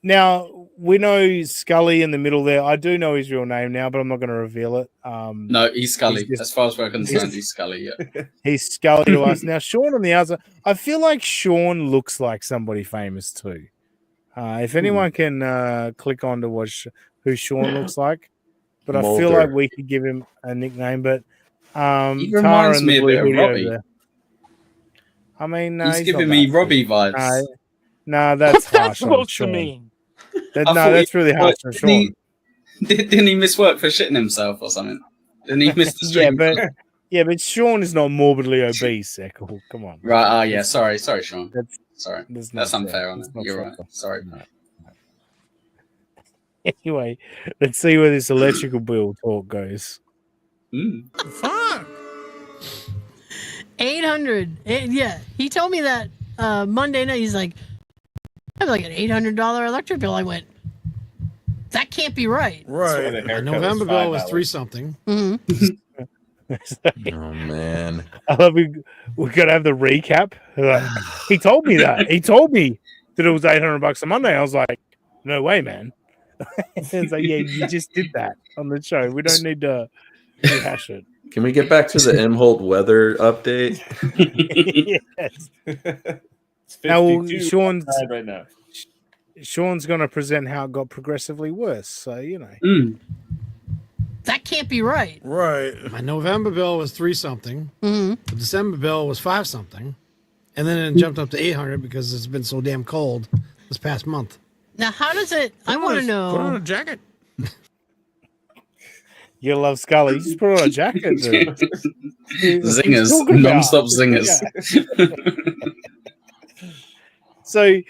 now we know Scully in the middle there. I do know his real name now, but I'm not going to reveal it. No, he's Scully. As far as we're concerned, he's Scully. Yeah. He's Scully to us. Now, Sean on the other, I feel like Sean looks like somebody famous too. If anyone can click on to watch who Sean looks like, but I feel like we could give him a nickname. But he reminds me a bit of Robbie. I mean, he's giving me Robbie vibes. No, that's what's that harsh supposed on to Sean. mean? That's really harsh on Sean. Didn't he miss work for shitting himself or something? Didn't he miss the stream? but Sean is not morbidly obese, Echo. Come on. Right. Yeah. Sorry, Sean. Sorry. That's unfair on it. You're right. Sorry. No. Anyway, let's see where this electrical bill talk goes. Fuck. 800. Yeah, he told me that Monday night. He's like, I have like an $800 electric bill. I went, that can't be right. Right. My November bill was $3 something. Mm-hmm. Oh man! I love we gotta have the recap. Like, he told me that. He told me that it was $800 a Monday. I was like, no way, man. It's like, yeah, you just did that on the show. We don't need to rehash it. Can we get back to the Imholte weather update? Yes. It's Now, 52 right now. Sean's going to present how it got progressively worse. So, you know. That can't be right. Right. My November bill was $3 something. Mm-hmm. The December bill was $5 something. And then it jumped up to 800 because it's been so damn cold this past month. Now, how does it? I want to know. Put on a jacket. You love Scully. You just put on a jacket. Zingers. Non-stop zingers. Yeah. So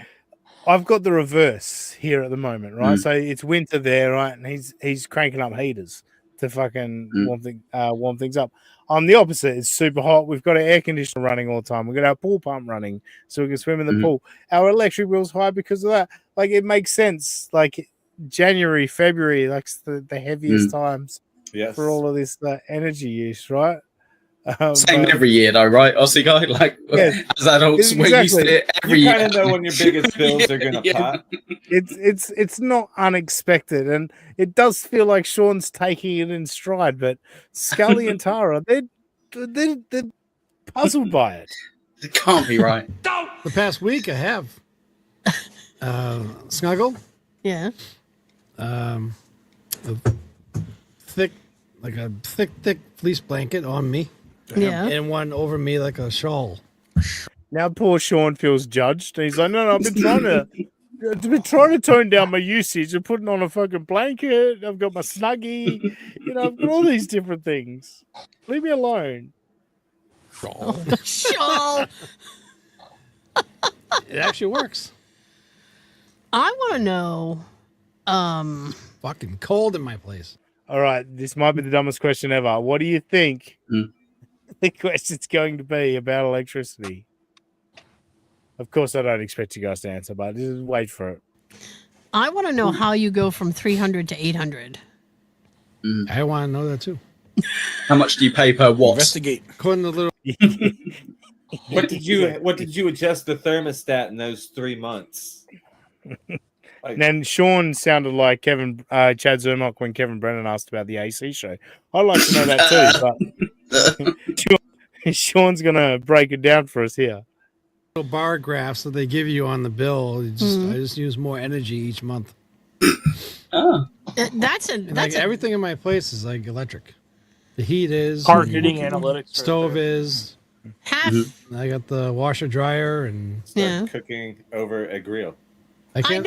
I've got the reverse here at the moment, right? So it's winter there, right? And he's cranking up heaters to fucking warm things up. I'm the opposite. It's super hot. We've got our air conditioner running all the time. We've got our pool pump running so we can swim in the pool. Our electric bill's high because of that. Like, it makes sense. Like, January, February, like the heaviest times for all of this energy use, right? Same every year, though, right? Aussie guy, like as adults, we're used to it every year. You kind of know when your biggest bills are going to pop. It's not unexpected, and it does feel like Sean's taking it in stride. But Scully and Tara, they're puzzled by it. It can't be right. The past week, I have snuggle. Yeah. A thick fleece blanket on me. Yeah. And one over me like a shawl. Now poor Sean feels judged. And he's like, no, I've been trying to tone down my usage and putting on a fucking blanket. I've got my Snuggie. I've got all these different things. Leave me alone. Shawl. It actually works. I want to know. Fucking cold in my place. All right, this might be the dumbest question ever. What do you think the question's going to be about electricity? Of course, I don't expect you guys to answer, but just wait for it. I want to know how you go from 300 to 800. I want to know that too. How much do you pay per watt? Investigate. According to little. What did you adjust the thermostat in those 3 months? And then Sean sounded like Chad Zermach when Kevin Brennan asked about the AC show. I'd like to know that too, but Sean's gonna break it down for us here. Little bar graphs that they give you on the bill. I just use more energy each month. That's everything in my place is like electric. The heat is car heating analytics. Stove is half. I got the washer dryer and cooking over a grill. I can't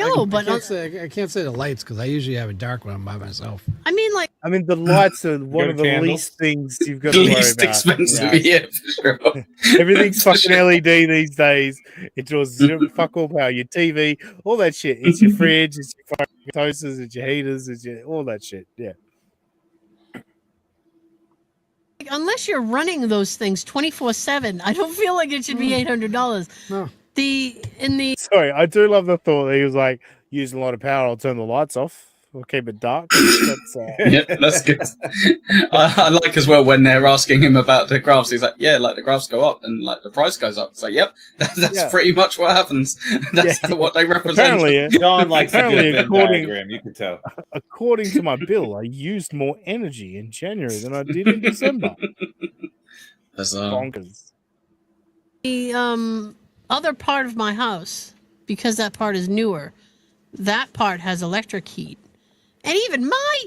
say the lights because I usually have it dark when I'm by myself. I mean, the lights are one of the least things you've got to worry about. Least expensive, yeah, for sure. Everything's fucking LED these days. It draws fuck all power. Your TV, all that shit. It's your fridge, it's your fucking toasters, it's your heaters, it's all that shit. Yeah. Unless you're running those things 24/7, I don't feel like it should be $800. No. Sorry, I do love the thought that he was like, using a lot of power, I'll turn the lights off. We'll keep it dark. Yeah, that's good. I like as well when they're asking him about the graphs. He's like, yeah, like the graphs go up and like the price goes up. It's like, yep, that's pretty much what happens. That's what they represent. Apparently, John likes a good Venn diagram, you can tell. According to my bill, I used more energy in January than I did in December. That's bonkers. The other part of my house, because that part is newer, that part has electric heat. And even my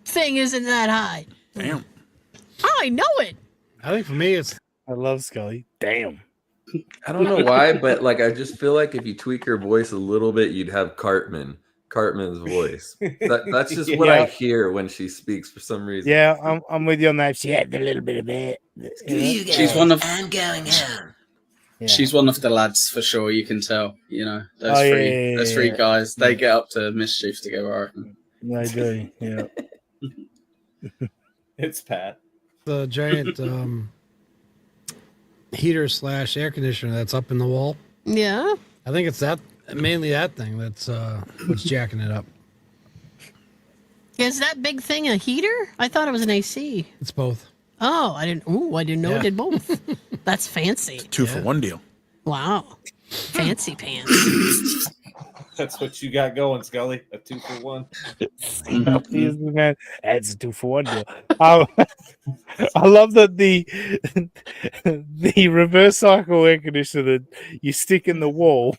thing isn't that high. Damn. I know it. I think for me, I love Scully. Damn. I don't know why, but like I just feel like if you tweak your voice a little bit, you'd have Cartman's voice. That's just what I hear when she speaks for some reason. Yeah, I'm with you on that. She had a little bit of it. She's one of. I'm going home. Yeah. She's one of the lads for sure. You can tell. Those three guys. They get up to mischief together. I reckon. They do. Yeah. It's Pat. The giant heater / air conditioner that's up in the wall. Yeah. I think it's mainly that thing that's what's jacking it up. Is that big thing a heater? I thought it was an AC. It's both. Oh, I didn't know it did both. That's fancy. 2-for-1 deal. Wow. Fancy pants. That's what you got going, Scully. A 2-for-1. Man, that's a 2-for-1 deal. I love that the reverse cycle air conditioner that you stick in the wall.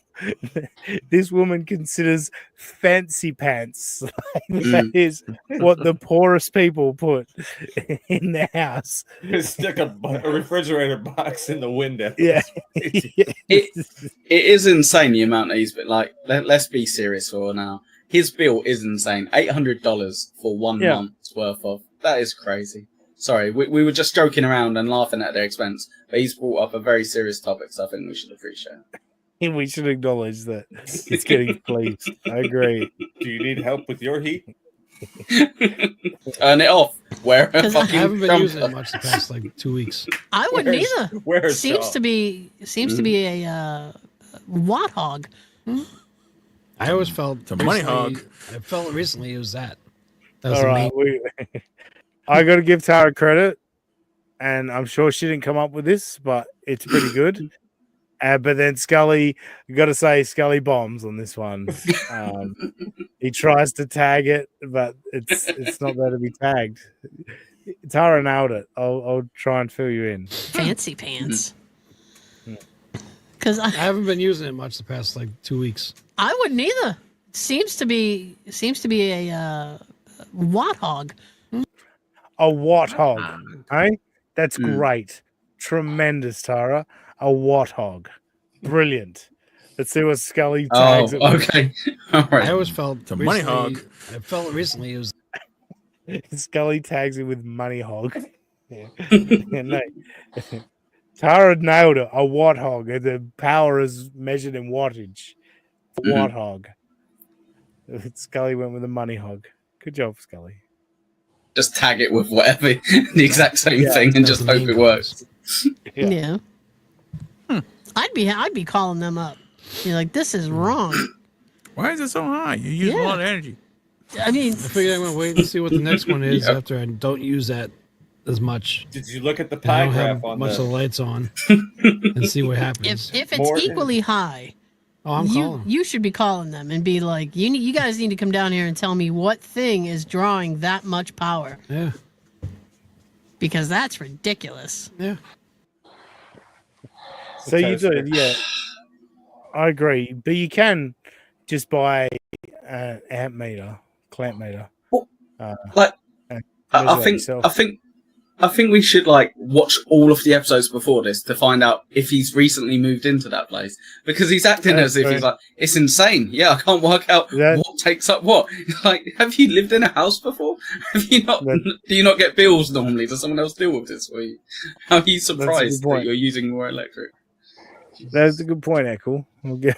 This woman considers fancy pants. That is what the poorest people put in their house. Stick a refrigerator box in the window. Yeah. It is insane the amount that he's been like. Let's be serious for now. His bill is insane. $800 for 1 month's worth of. That is crazy. Sorry, we were just joking around and laughing at their expense, but he's brought up a very serious topic, so I think we should appreciate it. And we should acknowledge that it's getting pleased. I agree. Do you need help with your heat? Turn it off. Wear a I fucking haven't been jumper. using it much the past 2 weeks. I wouldn't either. Where's seems Shaw? to be a watt hog. I always felt It's a money hog. I felt recently it was that. That was All the right, main. I got to give Tara credit, and I'm sure she didn't come up with this, but it's pretty good. But then Scully, you got to say Scully bombs on this one. He tries to tag it, but it's not there to be tagged. Tara nailed it. I'll try and fill you in. Fancy pants. Because I haven't been using it much the past 2 weeks. I wouldn't either. Seems to be a watt hog. A watt hog, hey? That's great. Tremendous, Tara. a warthog. Brilliant. Let's see what Scully tags it with. Okay. All right. I always felt It's a money recently- hog. I felt recently it was Scully tags it with money hog. Yeah. Yeah, no. Tara nailed it. A warthog. The power is measured in wattage. A warthog. Scully went with a money hog. Good job, Scully. Just tag it with whatever the exact same thing and just hope it works. Yeah. I'd be calling them up. You're like, this is wrong. Why is it so high? You use a lot of energy. I mean, I figured I'm gonna wait and see what the next one is after I don't use that as much. Did you look at the I pie don't graph have on much the... of the lights on and see what happens. If it's More- equally high, I'm calling. you should be calling them and be like, you guys need to come down here and tell me what thing is drawing that much power. Yeah. Because that's ridiculous. Yeah. So you do, yeah. I agree, but you can just buy an amp meter, clamp meter. Like, and I measure it think, yourself. I think we should like watch all of the episodes before this to find out if he's recently moved into that place, because he's acting That's as if he's fair. like, it's insane. Yeah, I can't work out what takes up what. Like, have you lived in a house before? Have you not? Do you not get bills normally? Does someone else deal with this for you? How are you surprised that point. you're using more electric? That's a good point, Echo. Okay.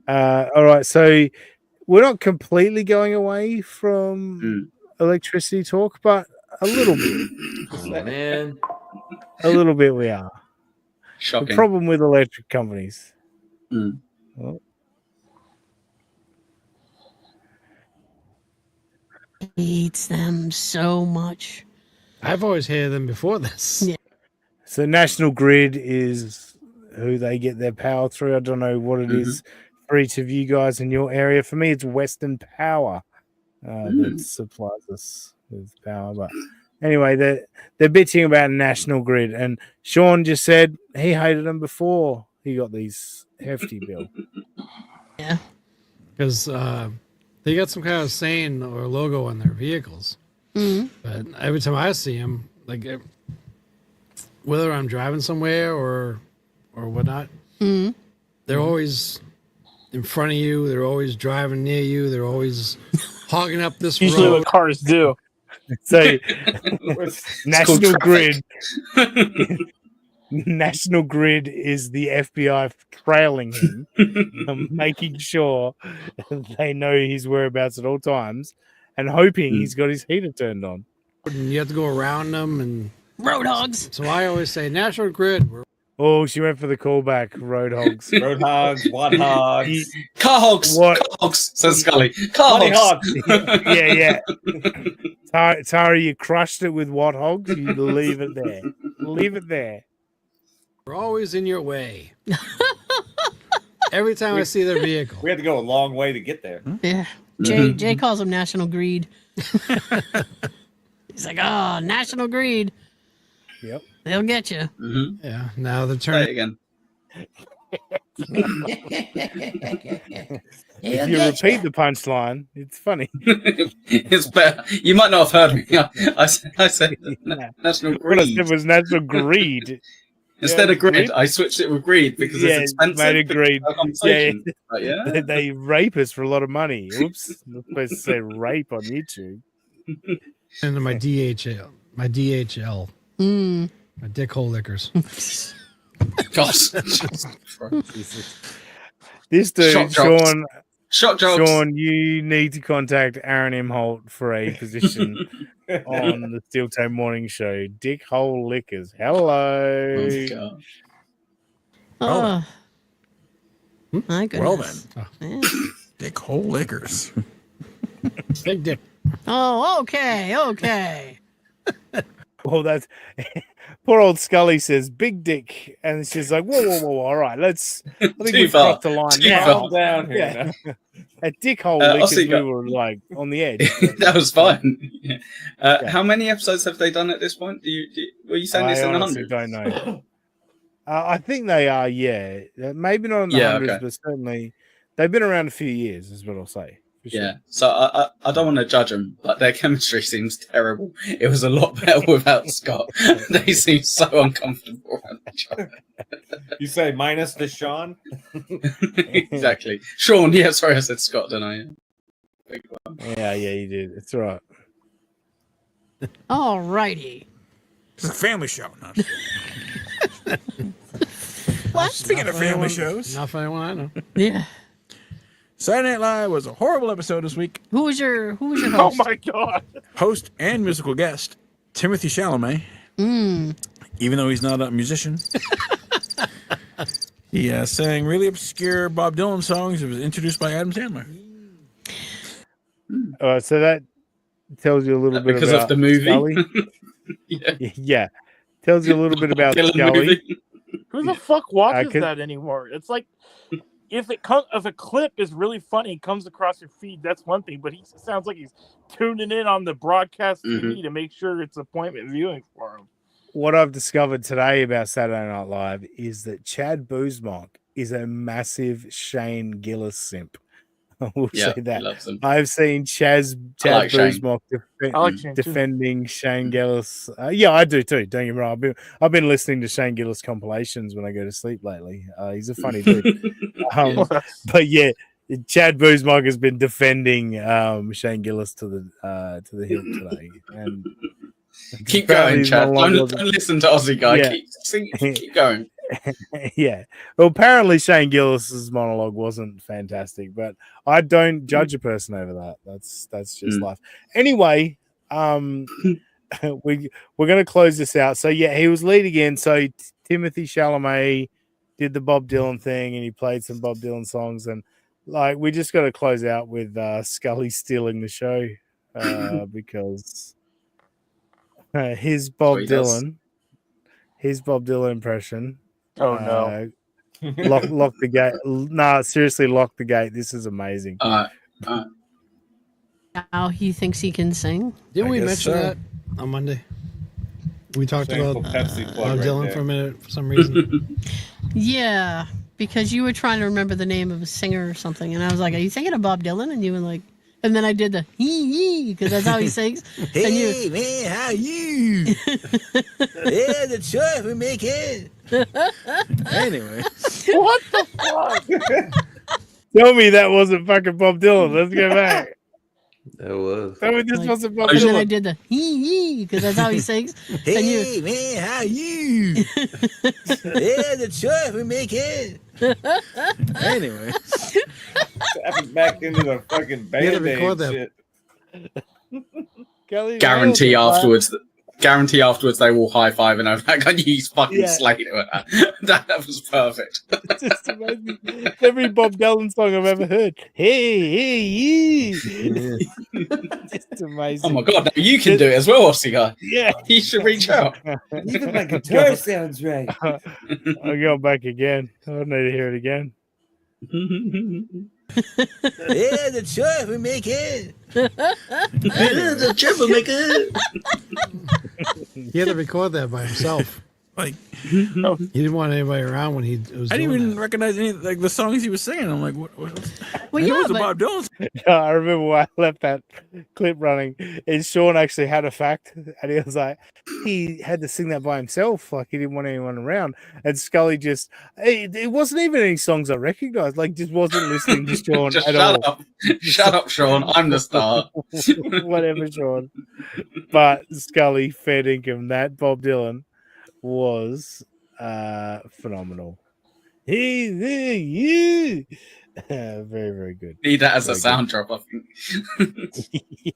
All right, so we're not completely going away from electricity talk, but a little bit. Oh, man. A little bit we are. Shocking. The problem with electric companies. Well, Hates them so much. I've always hated them before this. Yeah. so National Grid is who they get their power through. I don't know what it is for each of you guys in your area. For me, it's Western Power that supplies us with power. But anyway, they're bitching about National Grid, and Sean just said he hated them before he got these hefty bill. Yeah, because they got some kind of saying or logo on their vehicles. But every time I see them, like whether I'm driving somewhere or whatnot, they're always in front of you. They're always driving near you. They're always hogging up this Usually road. what cars do. So National called Grid. National Grid is the FBI trailing him, making sure they know his whereabouts at all times, and hoping he's got his heater turned on. And you have to go around them and road hogs. So I always say National Grid. Oh, she went for the callback. Road hogs. Road hogs, wad hogs. Car hogs. What? Car hogs, says Scully. Car Money hogs. Yeah. Tara, you crushed it with what hogs? You leave it there. Leave it there. We're always in your way. Every time I see their vehicle. We had to go a long way to get there. Yeah. Jay calls them National Greed. He's like, oh, National Greed. Yep. They'll get you. Yeah. Now they're Try it turning again. If you repeat the punchline, it's funny. It's better. You might not have heard me. I said National What I Greed. said was National Greed. Instead Yeah, of greed, greed? I switched it with greed because it's expensive. made it greed. Our conversation. Like, Yeah, they rape us for a lot of money. Oops, I'm not supposed to say rape on YouTube. into my DHL. My DHL. My dick hole lickers. Gosh. This dude, Shock jobs. Sean. Shock jobs. Sean, you need to contact Aaron Imholte for a position on the Steel Toe Morning Show. Dick hole lickers. Hello. Oh, gosh. Oh. My goodness. Well then. Yeah. Dick hole lickers. Big dick. Oh, okay. Well, that's poor old Scully says big dick, and she's like, whoa, all right, I think Too we've far. crossed the line Too now. far. Calm down here. Yeah. A dick hole I'll lickers, see we you. were like on the edge. That was fine. How many episodes have they done at this point? Were you saying this in the honestly hundreds? don't know. I think they are, yeah. Maybe not in the hundreds, okay. but certainly they've been around a few years, is what I'll say. sure. So I don't want to judge them, but their chemistry seems terrible. It was a lot better without Scott. They seem so uncomfortable around each other. You say minus the Sean? Exactly. Sean, yeah, sorry I said Scott, didn't I? Yeah, you did. It's all right. All righty. It's a family show. No. What? Speaking of family shows, Not for anyone I know. Yeah. Saturday Night Live was a horrible episode this week. Who was your Oh host? my god. Host and musical guest, Timothy Chalamet. Even though he's not a musician. He sang really obscure Bob Dylan songs. It was introduced by Adam Sandler. All right, so that tells you a little bit Because about of the movie. Scully. Yeah. Tells you a little bit about Dylan Scully. movie. Who the fuck watches could- that anymore? It's like if a clip is really funny, comes across your feed, that's one thing. But he sounds like he's tuning in on the broadcast TV to make sure it's appointment viewing for him. What I've discovered today about Saturday Night Live is that Chad Boozmock is a massive Shane Gillis simp. I will Yeah, say that. he loves him. I've seen Chad like Shane. Boozmock I like Shane too. defending Shane Gillis. Yeah, I do too. Don't get me wrong. I've been listening to Shane Gillis compilations when I go to sleep lately. He's a funny dude. But yeah, Chad Boozmock has been defending Shane Gillis to the hilt today. And Keep apparently going, his Chad. monologue Don't listen to Aussie guy. Yeah. Keep going. Yeah. Well, apparently Shane Gillis's monologue wasn't fantastic, but I don't judge a person over that. That's just life. Anyway, we're gonna close this out. So yeah, he was lead again. So Timothy Chalamet did the Bob Dylan thing and he played some Bob Dylan songs, and like we just got to close out with Scully stealing the show because his Bob Dylan impression. Oh no! Lock the gate. No, seriously, lock the gate. This is amazing. Now he thinks he can sing. Didn't we guess mention so. that on Monday? We talked Shameful about Pepsi plug Bob right Dylan there. for a minute for some reason. Yeah, because you were trying to remember the name of a singer or something, and I was like, "Are you thinking of Bob Dylan?" And you were like, and then I did the hee because that's how he sings. Hey, and you, man, how you? Yeah, the choice we make it. Anyway. What the fuck? Tell me that wasn't fucking Bob Dylan. Let's go back. It was. Tell me this wasn't Bob and then I Dylan. did the hee because that's how he sings. Hey, and you, man, how you? Yeah, the choice we make it. Anyway. Tapping back into the fucking You had to band-aid record that. shit. Guarantee afterwards they will high five and I'm like, I knew he's fucking Yeah. slayed it with that. That was perfect. It's just amazing. Every Bob Dylan song I've ever heard. Hey, you. It's amazing. Oh my god, now you can do it as well, Aussie guy. Yeah. You should reach out. Even my guitar sounds right. I'll go back again. I need to hear it again. Yeah, the choice we make it. The troublemaker. He had to record that by himself. Like, He didn't want anybody around when he was I didn't doing even recognize any like the songs he was singing. I'm like, what? well, it yeah, was a but Bob Dylan. I remember why I left that clip running. And Sean actually had a fact, and he was like, he had to sing that by himself, like he didn't want anyone around. And Scully just, it wasn't even any songs I recognized, like just wasn't listening to Sean Just at shut all. up. Shut up, Sean. I'm the star. Whatever, Sean. But Scully fair dinkum, that Bob Dylan was phenomenal. He's you. Very, very good. Need that as a Very sound drop, I think.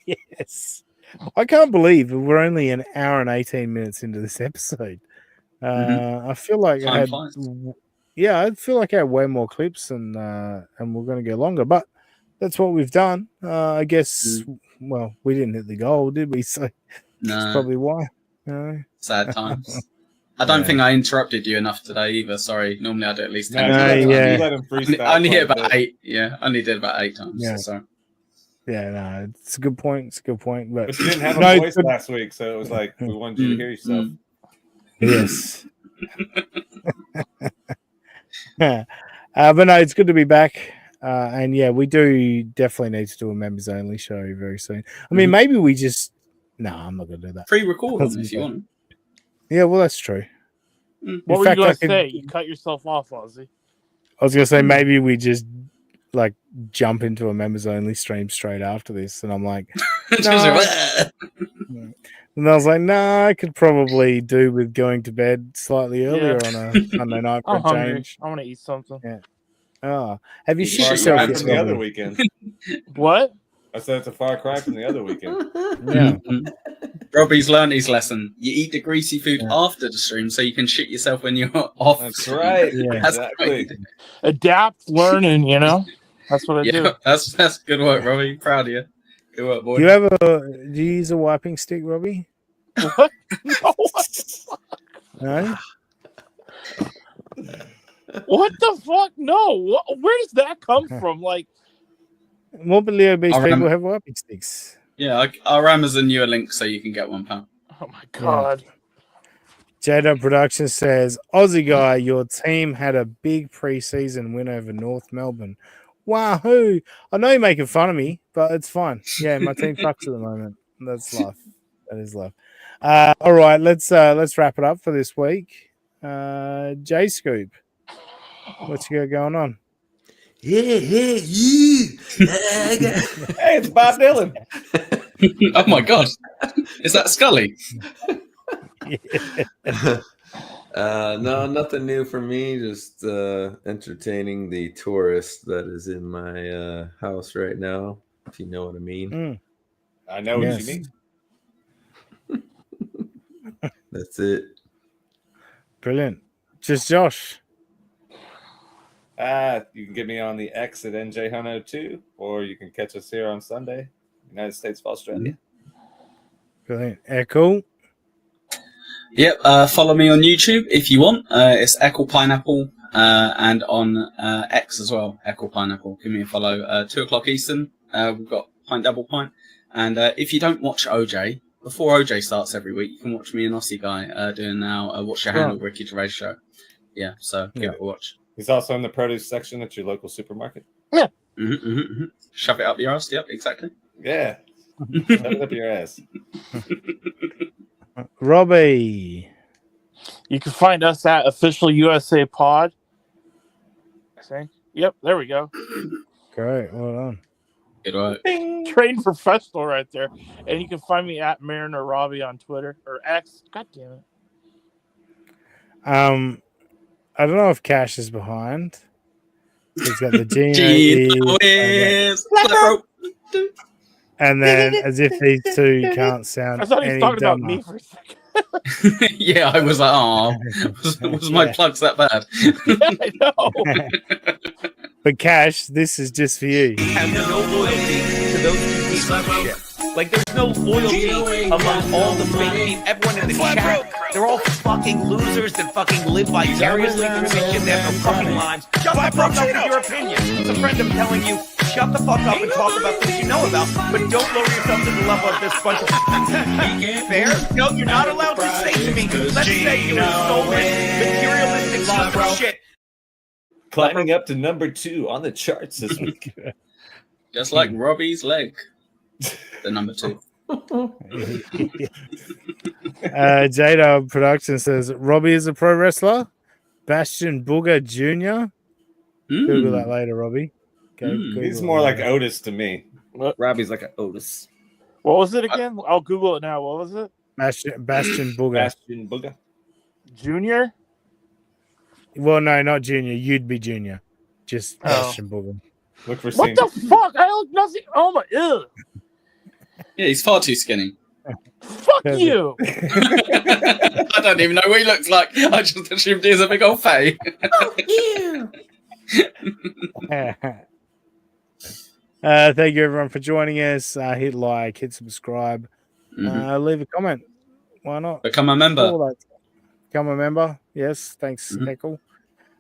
Yes. I can't believe we're only an hour and 18 minutes into this episode. I feel like Time I had, flies. I feel like I had way more clips and we're going to go longer, but that's what we've done. I guess, well, we didn't hit the goal, did we? So that's No. probably why. Sad times. I don't think I interrupted you enough today either. Sorry. Normally I do at least 10 No, times. yeah. Let him freestyle I only hit quite a about bit. 8. Yeah, I only did about 8 times. Yeah. So. Yeah, no, it's a good point. It's a good point. But, But you didn't have a No, voice but- last week, so it was like we wanted you to hear yourself. Yes. But no, it's good to be back. And yeah, we do definitely need to do a members only show very soon. I mean, maybe we just no, I'm not gonna do that. Pre-record them if you want. Yeah, well, that's true. What were you going to say? You cut yourself off, Ozzy. I was gonna say maybe we just like jump into a members only stream straight after this, and I'm like, no. And I was like, no, I could probably do with going to bed slightly earlier on a Sunday night for I'm a hungry. change. I want to eat something. Yeah. Oh, have you Far shit cry yourself yet, from the other Robbie? weekend. What? I said it's a far cry from the other weekend. Yeah. Robbie's learned his lesson. You eat the greasy food after the stream so you can shit yourself when you're off. That's right. Yeah. That's Exactly. great. Adapt, learn, and that's what I do. That's good work, Robbie. Proud of you. Good work, boy. Do you use a wiping stick, Robbie? What? No, what the fuck? No. What the fuck? No. Where does that come from? Like, Morbidly obese I'll people have wiping sticks. Yeah, I'll Amazon you a link so you can get £1. oh my god. Geno Productions says, Aussie guy, your team had a big preseason win over North Melbourne. Wahoo! I know you're making fun of me, but it's fine. Yeah, my team sucks at the moment. That's life. That is life. All right, let's wrap it up for this week. J Scoop, what you got going on? Hey, it's Bob Dylan. Oh my god. Is that Scully? No, nothing new for me. Just entertaining the tourist that is in my house right now, if you know what I mean. I know what you mean. That's it. Brilliant. Just Josh. You can get me on the X at NJ102, or you can catch us here on Sunday, United States of Australia. Brilliant. Echo. Yep, follow me on YouTube if you want. It's Echo Pineapple, and on X as well, Echo Pineapple. Give me a follow. 2 o'clock Eastern. We've got Pint Double Pint. And if you don't watch OJ, before OJ starts every week, you can watch me and Aussie Guy doing now Watch Your Handle Ricky Gervais show. Yeah, so give it a watch. He's also in the produce section at your local supermarket. Yeah. Shove it up your ass. Yep, exactly. Yeah. Shove it up your ass. Robbie. You can find us at Official USA Pod. Yep, there we go. Great, well done. Good work. Trained professional right there. And you can find me at Mariner Robbie on Twitter or X. God damn it. I don't know if Cash is behind. He's got the Geno and then as if these two can't sound. I thought he was any talking about dumber. me for a second. Yeah, I was like, oh, was my plugs that bad? Yeah, I know. But Cash, this is just for you. Have no loyalty to those two pieces of shit. Like, there's no loyalty among all the fake people. Everyone in the chat, they're all fucking losers that fucking live vicariously through this shit. They have no fucking lives. Shut the fuck up with your opinion. It's a friend I'm telling you, shut the fuck up and talk about things you know about, but don't lower yourself to the level of this bunch of fair? No, you're not allowed to say to me, let's say you were stolen, materialistic stupid shit. Climbing up to number 2 on the charts this week. Just like Robbie's leg. The number 2. Jada Production says Robbie is a pro wrestler. Bastion Booger Jr. Google that later, Robbie. He's more like Otis to me. Robbie's like an Otis. What was it again? I'll Google it now. What was it? Bastion Booger. Bastion Booger. Junior? Well, no, not Junior. You'd be Junior. Just Bastion Booger. Look for what the fuck? I look nothing. Oh my! Ew. Yeah, he's far too skinny. Fuck you! I don't even know what he looks like. I just assumed he has a big old face. Thank you everyone for joining us. Hit like, hit subscribe, leave a comment. Why not? Become a member. Become a member. Yes, thanks, Heckle.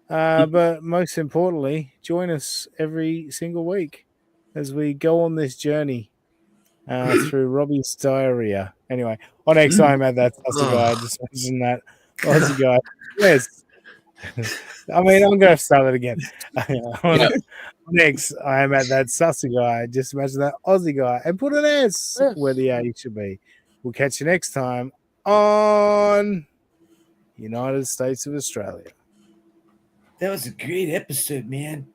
But most importantly, join us every single week as we go on this journey through Robbie's diarrhea. Anyway, on X, I'm at that Aussie guy. Just mention that Aussie guy. Yes. I mean, I'm going to start it again. Next, I am at that sussy guy. Just imagine that Aussie guy and put an S where the A should be. We'll catch you next time on United States of Australia. That was a great episode, man.